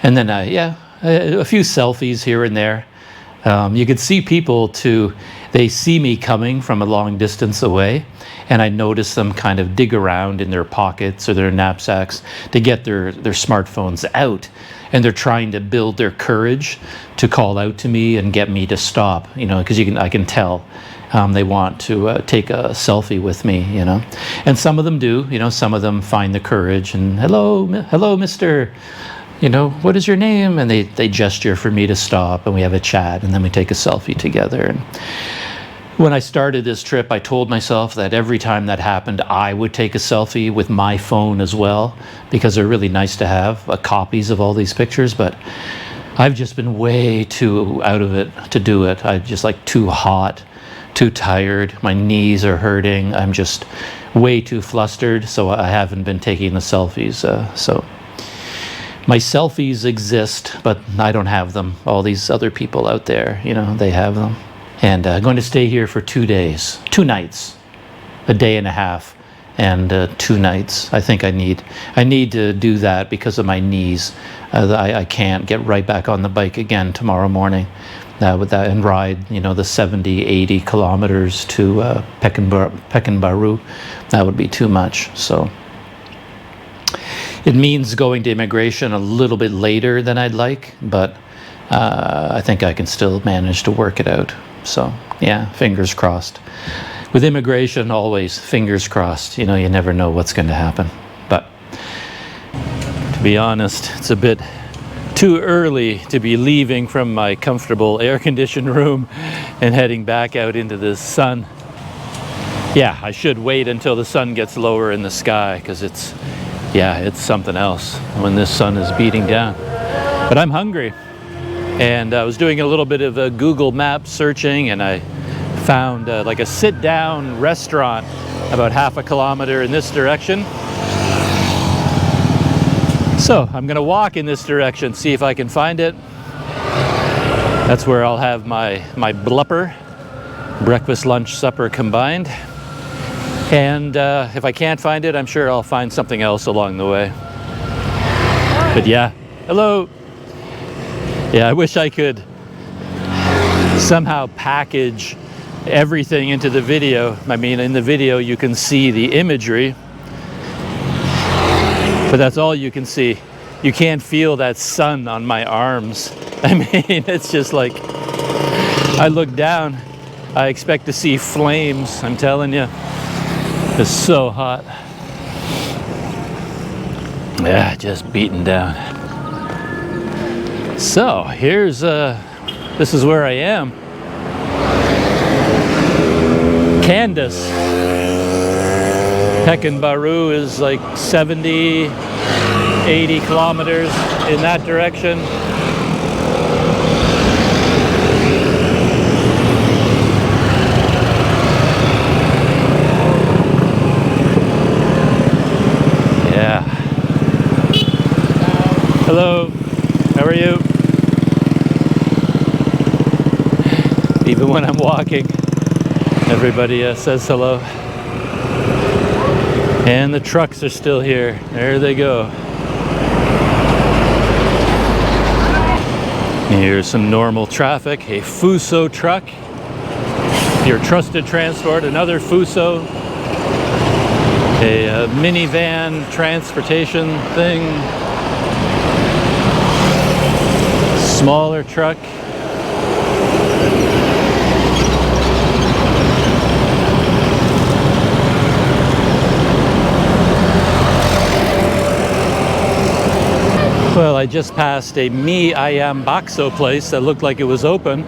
And then, a few selfies here and there. You could see people they see me coming from a long distance away, and I notice them kind of dig around in their pockets or their knapsacks to get their smartphones out, and they're trying to build their courage to call out to me and get me to stop, because I can tell they want to take a selfie with me, and some of them do, some of them find the courage and hello mister, what is your name? And they gesture for me to stop, and we have a chat, and then we take a selfie together. And when I started this trip, I told myself that every time that happened, I would take a selfie with my phone as well, because they're really nice to have copies of all these pictures. But I've just been way too out of it to do it. I'm just like too hot, too tired. My knees are hurting. I'm just way too flustered, so I haven't been taking the selfies. So my selfies exist, but I don't have them. All these other people out there, they have them. And I'm going to stay here for 2 days, 2 nights, a day and a half, and 2 nights. I think I need to do that because of my knees. I can't get right back on the bike again tomorrow morning and ride, the 70, 80 kilometers to Pekanbaru. That would be too much. So it means going to immigration a little bit later than I'd like, but I think I can still manage to work it out. So yeah, fingers crossed. With immigration, always fingers crossed. You never know what's going to happen. But to be honest, it's a bit too early to be leaving from my comfortable air-conditioned room and heading back out into the sun. Yeah, I should wait until the sun gets lower in the sky, because it's something else when this sun is beating down. But I'm hungry. And I was doing a little bit of Google Maps searching, and I found like a sit-down restaurant about half a kilometer in this direction. So I'm gonna walk in this direction, see if I can find it. That's where I'll have my blupper, breakfast, lunch, supper combined. And if I can't find it, I'm sure I'll find something else along the way. But yeah, hello. Yeah, I wish I could somehow package everything into the video. I mean, in the video you can see the imagery, but that's all you can see. You can't feel that sun on my arms. I mean, it's just like, I look down, I expect to see flames, I'm telling you. It's so hot. Yeah, just beaten down. So here's this is where I am. Kandis. Pekanbaru is like 70, 80 kilometers in that direction. Yeah. Hello. How are you? Even when I'm walking, everybody says hello. And the trucks are still here. There they go. Here's some normal traffic. A Fuso truck. Your trusted transport. Another Fuso. A minivan transportation thing. Smaller truck. Well, I just passed a Mi Ayam Bakso place that looked like it was open.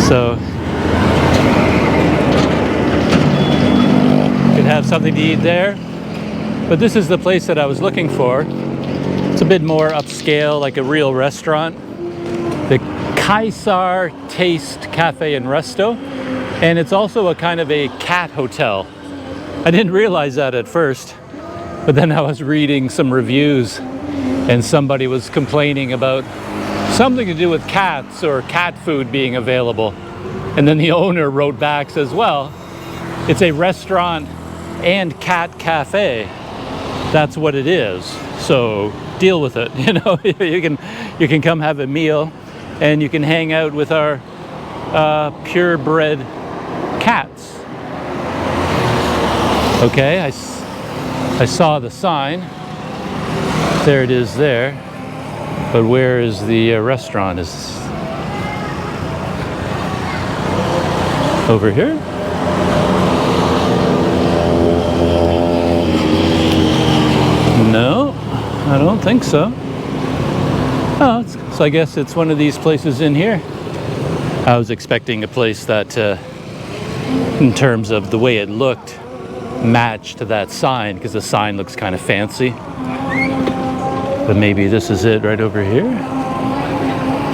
So could have something to eat there. But this is the place that I was looking for. It's a bit more upscale, like a real restaurant. The Kaisar Taste Cafe and Resto. And it's also a kind of a cat hotel. I didn't realize that at first, but then I was reading some reviews and somebody was complaining about something to do with cats or cat food being available. And then the owner wrote back, says, well, it's a restaurant and cat cafe. That's what it is. So deal with it. You know, you can come have a meal, and you can hang out with our purebred cats. Okay, I saw the sign. There it is there. But where is the restaurant? Is over here? No, I don't think so. Oh, so I guess it's one of these places in here. I was expecting a place that, in terms of the way it looked, matched to that sign, because the sign looks kind of fancy. But maybe this is it right over here.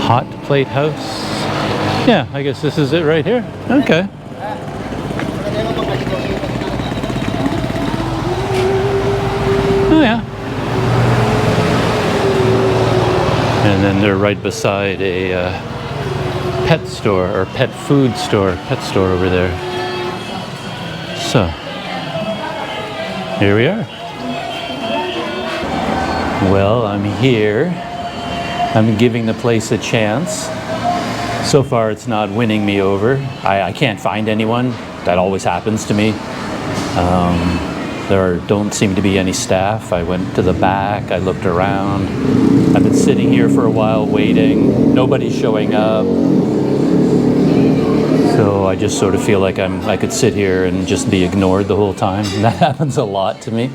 Hot Plate House. Yeah, I guess this is it right here. Okay. Oh yeah. And then they're right beside a pet store, or pet food store, pet store over there. So, here we are. Well, I'm here. I'm giving the place a chance. So far, it's not winning me over. I can't find anyone. That always happens to me. There don't seem to be any staff. I went to the back. I looked around. I've been sitting here for a while waiting. Nobody's showing up. So I just sort of feel like I could sit here and just be ignored the whole time. And that happens a lot to me.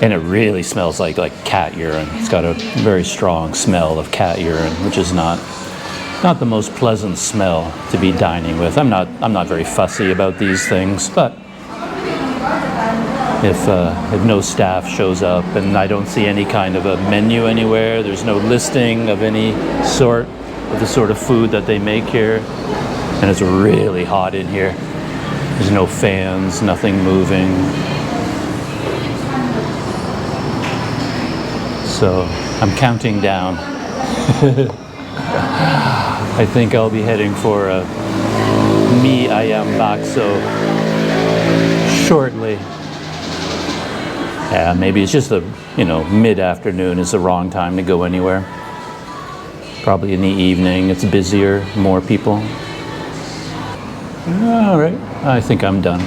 And it really smells like cat urine. It's got a very strong smell of cat urine, which is not the most pleasant smell to be dining with. I'm not very fussy about these things, but if no staff shows up and I don't see any kind of a menu anywhere, there's no listing of any sort of the sort of food that they make here, and it's really hot in here. There's no fans, nothing moving. So I'm counting down. I think I'll be heading for a mi ayam bakso shortly. Yeah, maybe it's just mid-afternoon is the wrong time to go anywhere. Probably in the evening, it's busier, more people. All right, I think I'm done.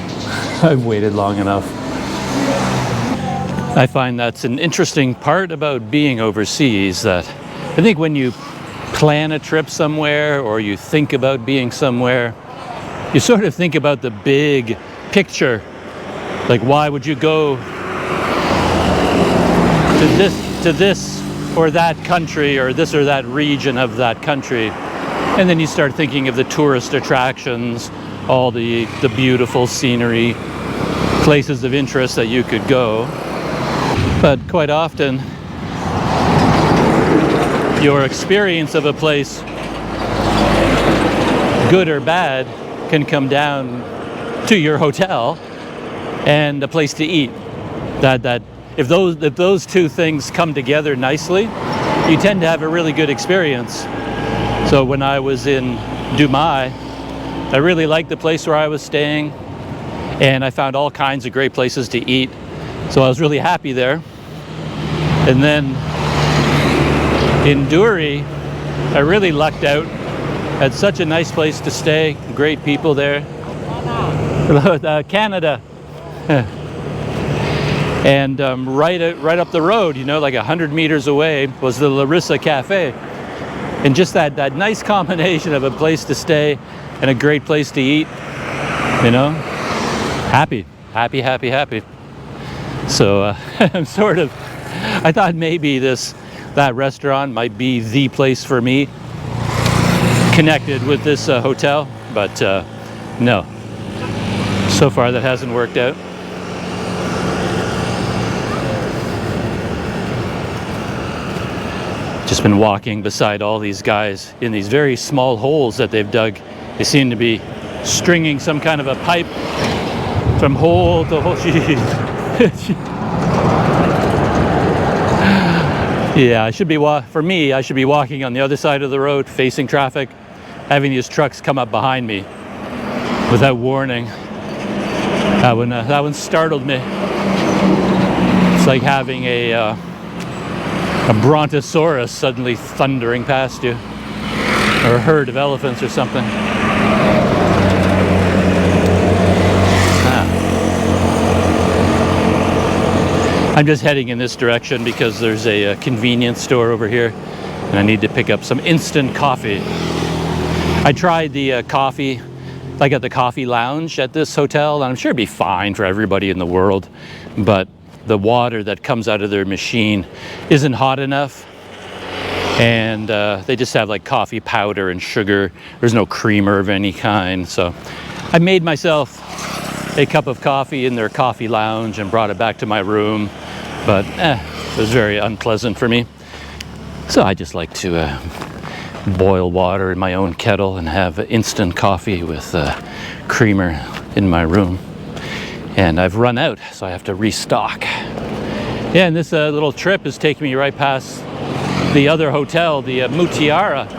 I've waited long enough. I find that's an interesting part about being overseas, that I think when you plan a trip somewhere or you think about being somewhere, you sort of think about the big picture. Like, why would you go to this or that country or this or that region of that country? And then you start thinking of the tourist attractions, all the beautiful scenery, places of interest that you could go. But quite often, your experience of a place, good or bad, can come down to your hotel and a place to eat. That if those two things come together nicely, you tend to have a really good experience. So when I was in Dubai, I really liked the place where I was staying, and I found all kinds of great places to eat. So I was really happy there. And then in Duri, I really lucked out. Had such a nice place to stay, great people there. Canada. And right up the road, like 100 meters away, was the Larissa Cafe. And just that nice combination of a place to stay and a great place to eat, happy. So I'm I thought maybe that restaurant might be the place for me, connected with this hotel, but no. So far that hasn't worked out. Just been walking beside all these guys in these very small holes that they've dug. They seem to be stringing some kind of a pipe from hole to hole. Yeah, I should be for me, I should be walking on the other side of the road, facing traffic, having these trucks come up behind me without warning. That one startled me. It's like having a brontosaurus suddenly thundering past you, or a herd of elephants or something. I'm just heading in this direction because there's a convenience store over here and I need to pick up some instant coffee. I tried the coffee, like at the coffee lounge at this hotel, and I'm sure it'd be fine for everybody in the world, but the water that comes out of their machine isn't hot enough, and they just have like coffee powder and sugar. There's no creamer of any kind, so I made myself a cup of coffee in their coffee lounge and brought it back to my room, but it was very unpleasant for me. So I just like to boil water in my own kettle and have instant coffee with creamer in my room. And I've run out, so I have to restock. Yeah, and this little trip is taking me right past the other hotel, the Mutiara.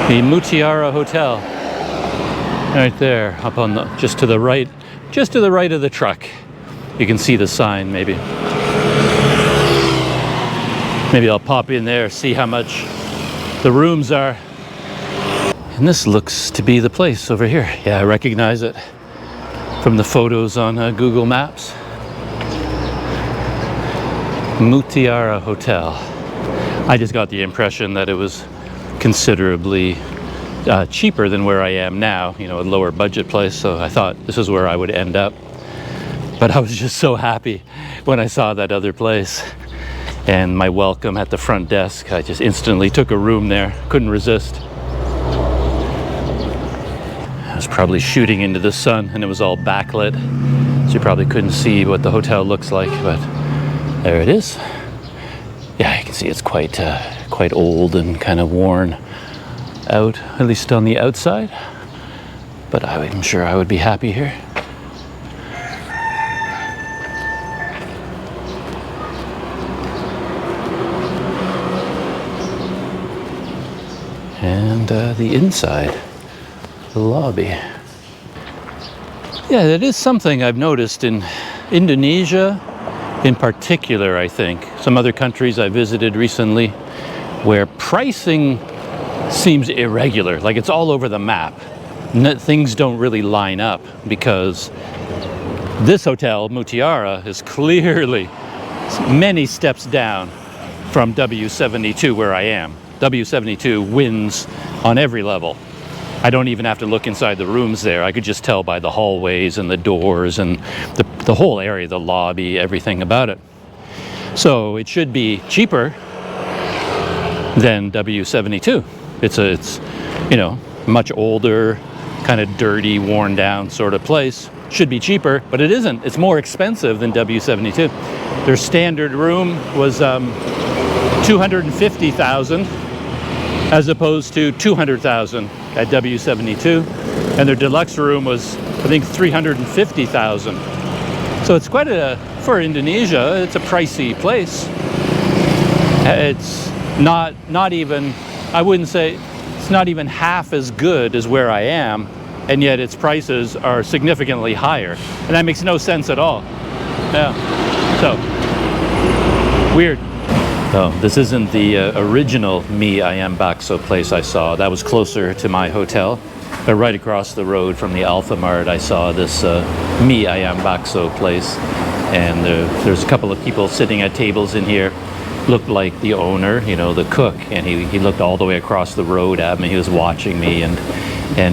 The Mutiara Hotel. Right there, up on the, just to the right of the truck. You can see the sign, maybe. Maybe I'll pop in there, see how much the rooms are. And this looks to be the place over here. Yeah, I recognize it from the photos on Google Maps. Mutiara Hotel. I just got the impression that it was considerably cheaper than where I am now, you know, a lower budget place, so I thought this is where I would end up. But I was just so happy when I saw that other place and my welcome at the front desk. I just instantly took a room there, couldn't resist. I was probably shooting into the sun and it was all backlit, so you probably couldn't see what the hotel looks like, but there it is. Yeah, you can see it's quite old and kind of worn out, at least on the outside, but I'm sure I would be happy here. And the inside, the lobby. Yeah, that is something I've noticed in Indonesia in particular, I think. Some other countries I visited recently where pricing seems irregular, like it's all over the map. Things don't really line up, because this hotel, Mutiara, is clearly many steps down from W72 where I am. W72 wins on every level. I don't even have to look inside the rooms there. I could just tell by the hallways and the doors and the whole area, the lobby, everything about it. So it should be cheaper than W72. It's you know, much older, kind of dirty, worn down sort of place. Should be cheaper, but it isn't. It's more expensive than W72. Their standard room was 250,000 as opposed to 200,000 at W72, and their deluxe room was, I think, 350,000. So it's quite for Indonesia, it's a pricey place. It's not even, I wouldn't say, it's not even half as good as where I am, and yet its prices are significantly higher. And that makes no sense at all. Yeah, so, weird. Oh, this isn't the original Mi Ayam Bakso place I saw. That was closer to my hotel. But right across the road from the Alphamart, I saw this Mi Ayam Bakso place. And there's a couple of people sitting at tables in here. Looked like the owner, you know, the cook. And he looked all the way across the road at me. He was watching me and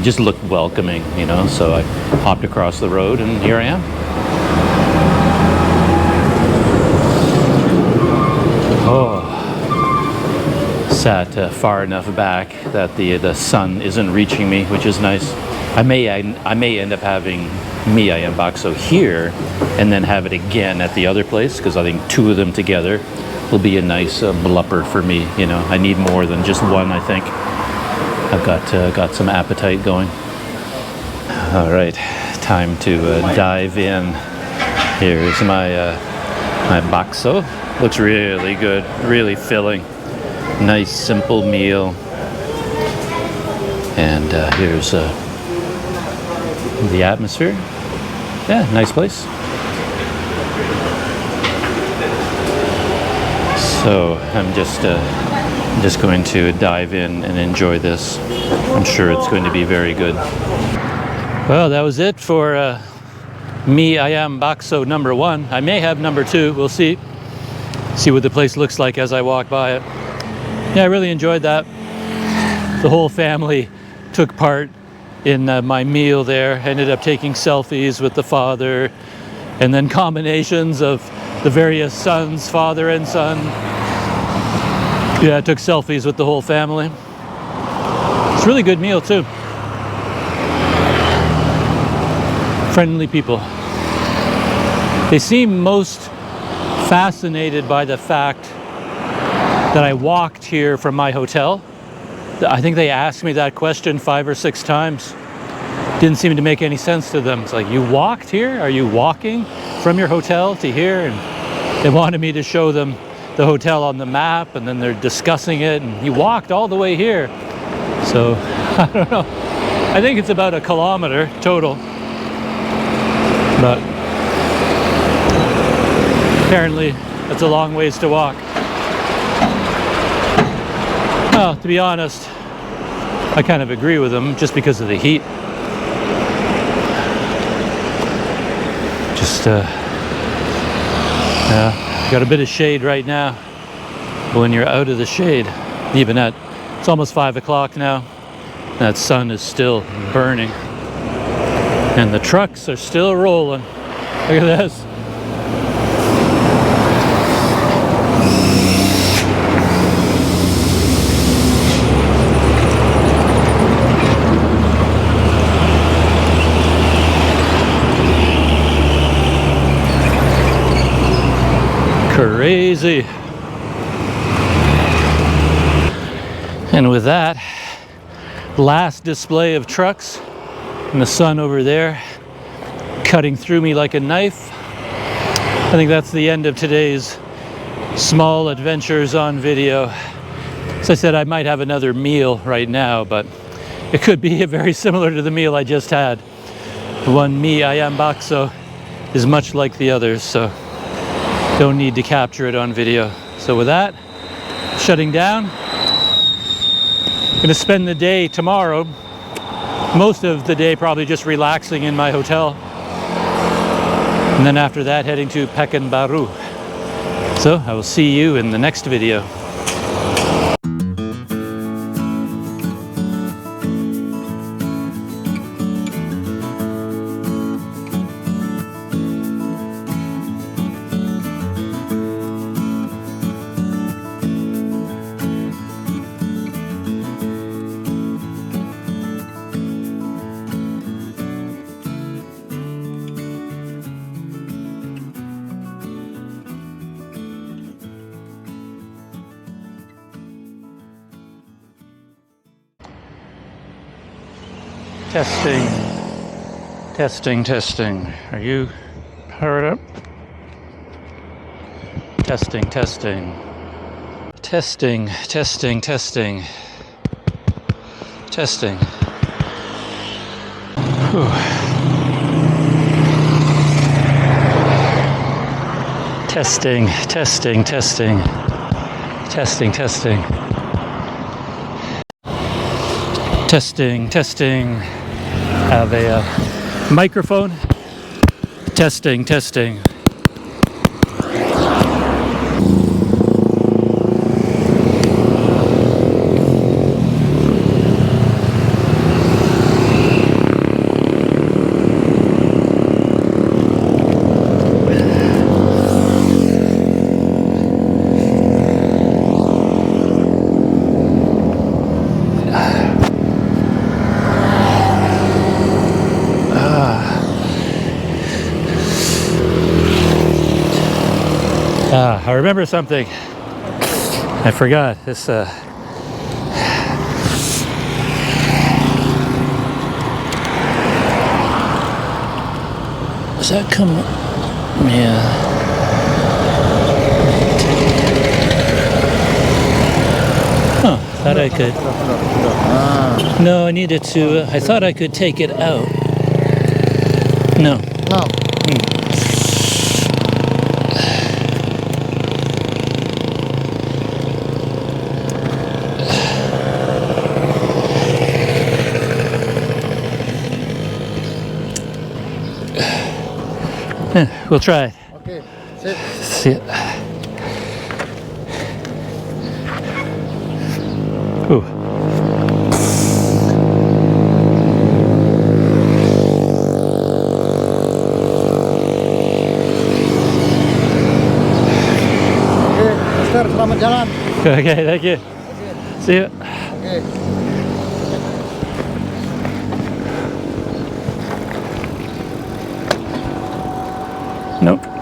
just looked welcoming, you know. So I hopped across the road and here I am. Oh, sat far enough back that the sun isn't reaching me, which is nice. I may end up having Mi Ayam Bakso here and then have it again at the other place, because I think two of them together will be a nice blupper for me. You know, I need more than just one, I think. I've got some appetite going. All right, time to dive in. Here's my My bakso looks really good, really filling. Nice, simple meal. And here's the atmosphere. Yeah, nice place. So I'm just going to dive in and enjoy this. I'm sure it's going to be very good. Well, that was it for me ayam bakso number 1. I may have number 2. We'll see. See what the place looks like as I walk by it. Yeah, I really enjoyed that. The whole family took part in my meal there. Ended up taking selfies with the father, and then combinations of the various sons, father and son. Yeah, I took selfies with the whole family. It's a really good meal too. Friendly people. They seem most fascinated by the fact that I walked here from my hotel. I think they asked me that question 5 or 6 times. Didn't seem to make any sense to them. It's like, you walked here? Are you walking from your hotel to here? And they wanted me to show them the hotel on the map, and then they're discussing it, and he walked all the way here. So, I don't know. I think it's about 1 kilometer total. But apparently, that's a long ways to walk. Well, to be honest, I kind of agree with them just because of the heat. Just, got a bit of shade right now. But when you're out of the shade, even at, it's almost 5 o'clock now, that sun is still burning. And the trucks are still rolling. Look at this. Crazy. And with that, last display of trucks and the sun over there cutting through me like a knife, I think that's the end of today's small adventures on video. As I said, I might have another meal right now, but it could be very similar to the meal I just had. The one mi ayam bakso is much like the others, so don't need to capture it on video. So with that, shutting down. Gonna spend the day tomorrow, most of the day probably just relaxing in my hotel. And then after that, heading to Pekanbaru. So I will see you in the next video. Testing, testing, testing. Are you powered up? Testing, testing. Testing, testing, testing. Testing. Whew. Testing, testing, testing. Testing, testing. Testing, testing. Have a microphone. Testing, testing. I remember something. I forgot this. Does that come? Yeah. Huh, thought I could. Ah, No, I needed to, I thought I could take it out. No. no. We'll try it. Okay, sit. See it. Ooh. Oke, Mister, selamat jalan. Okay, thank you. See you. Oke. Nope.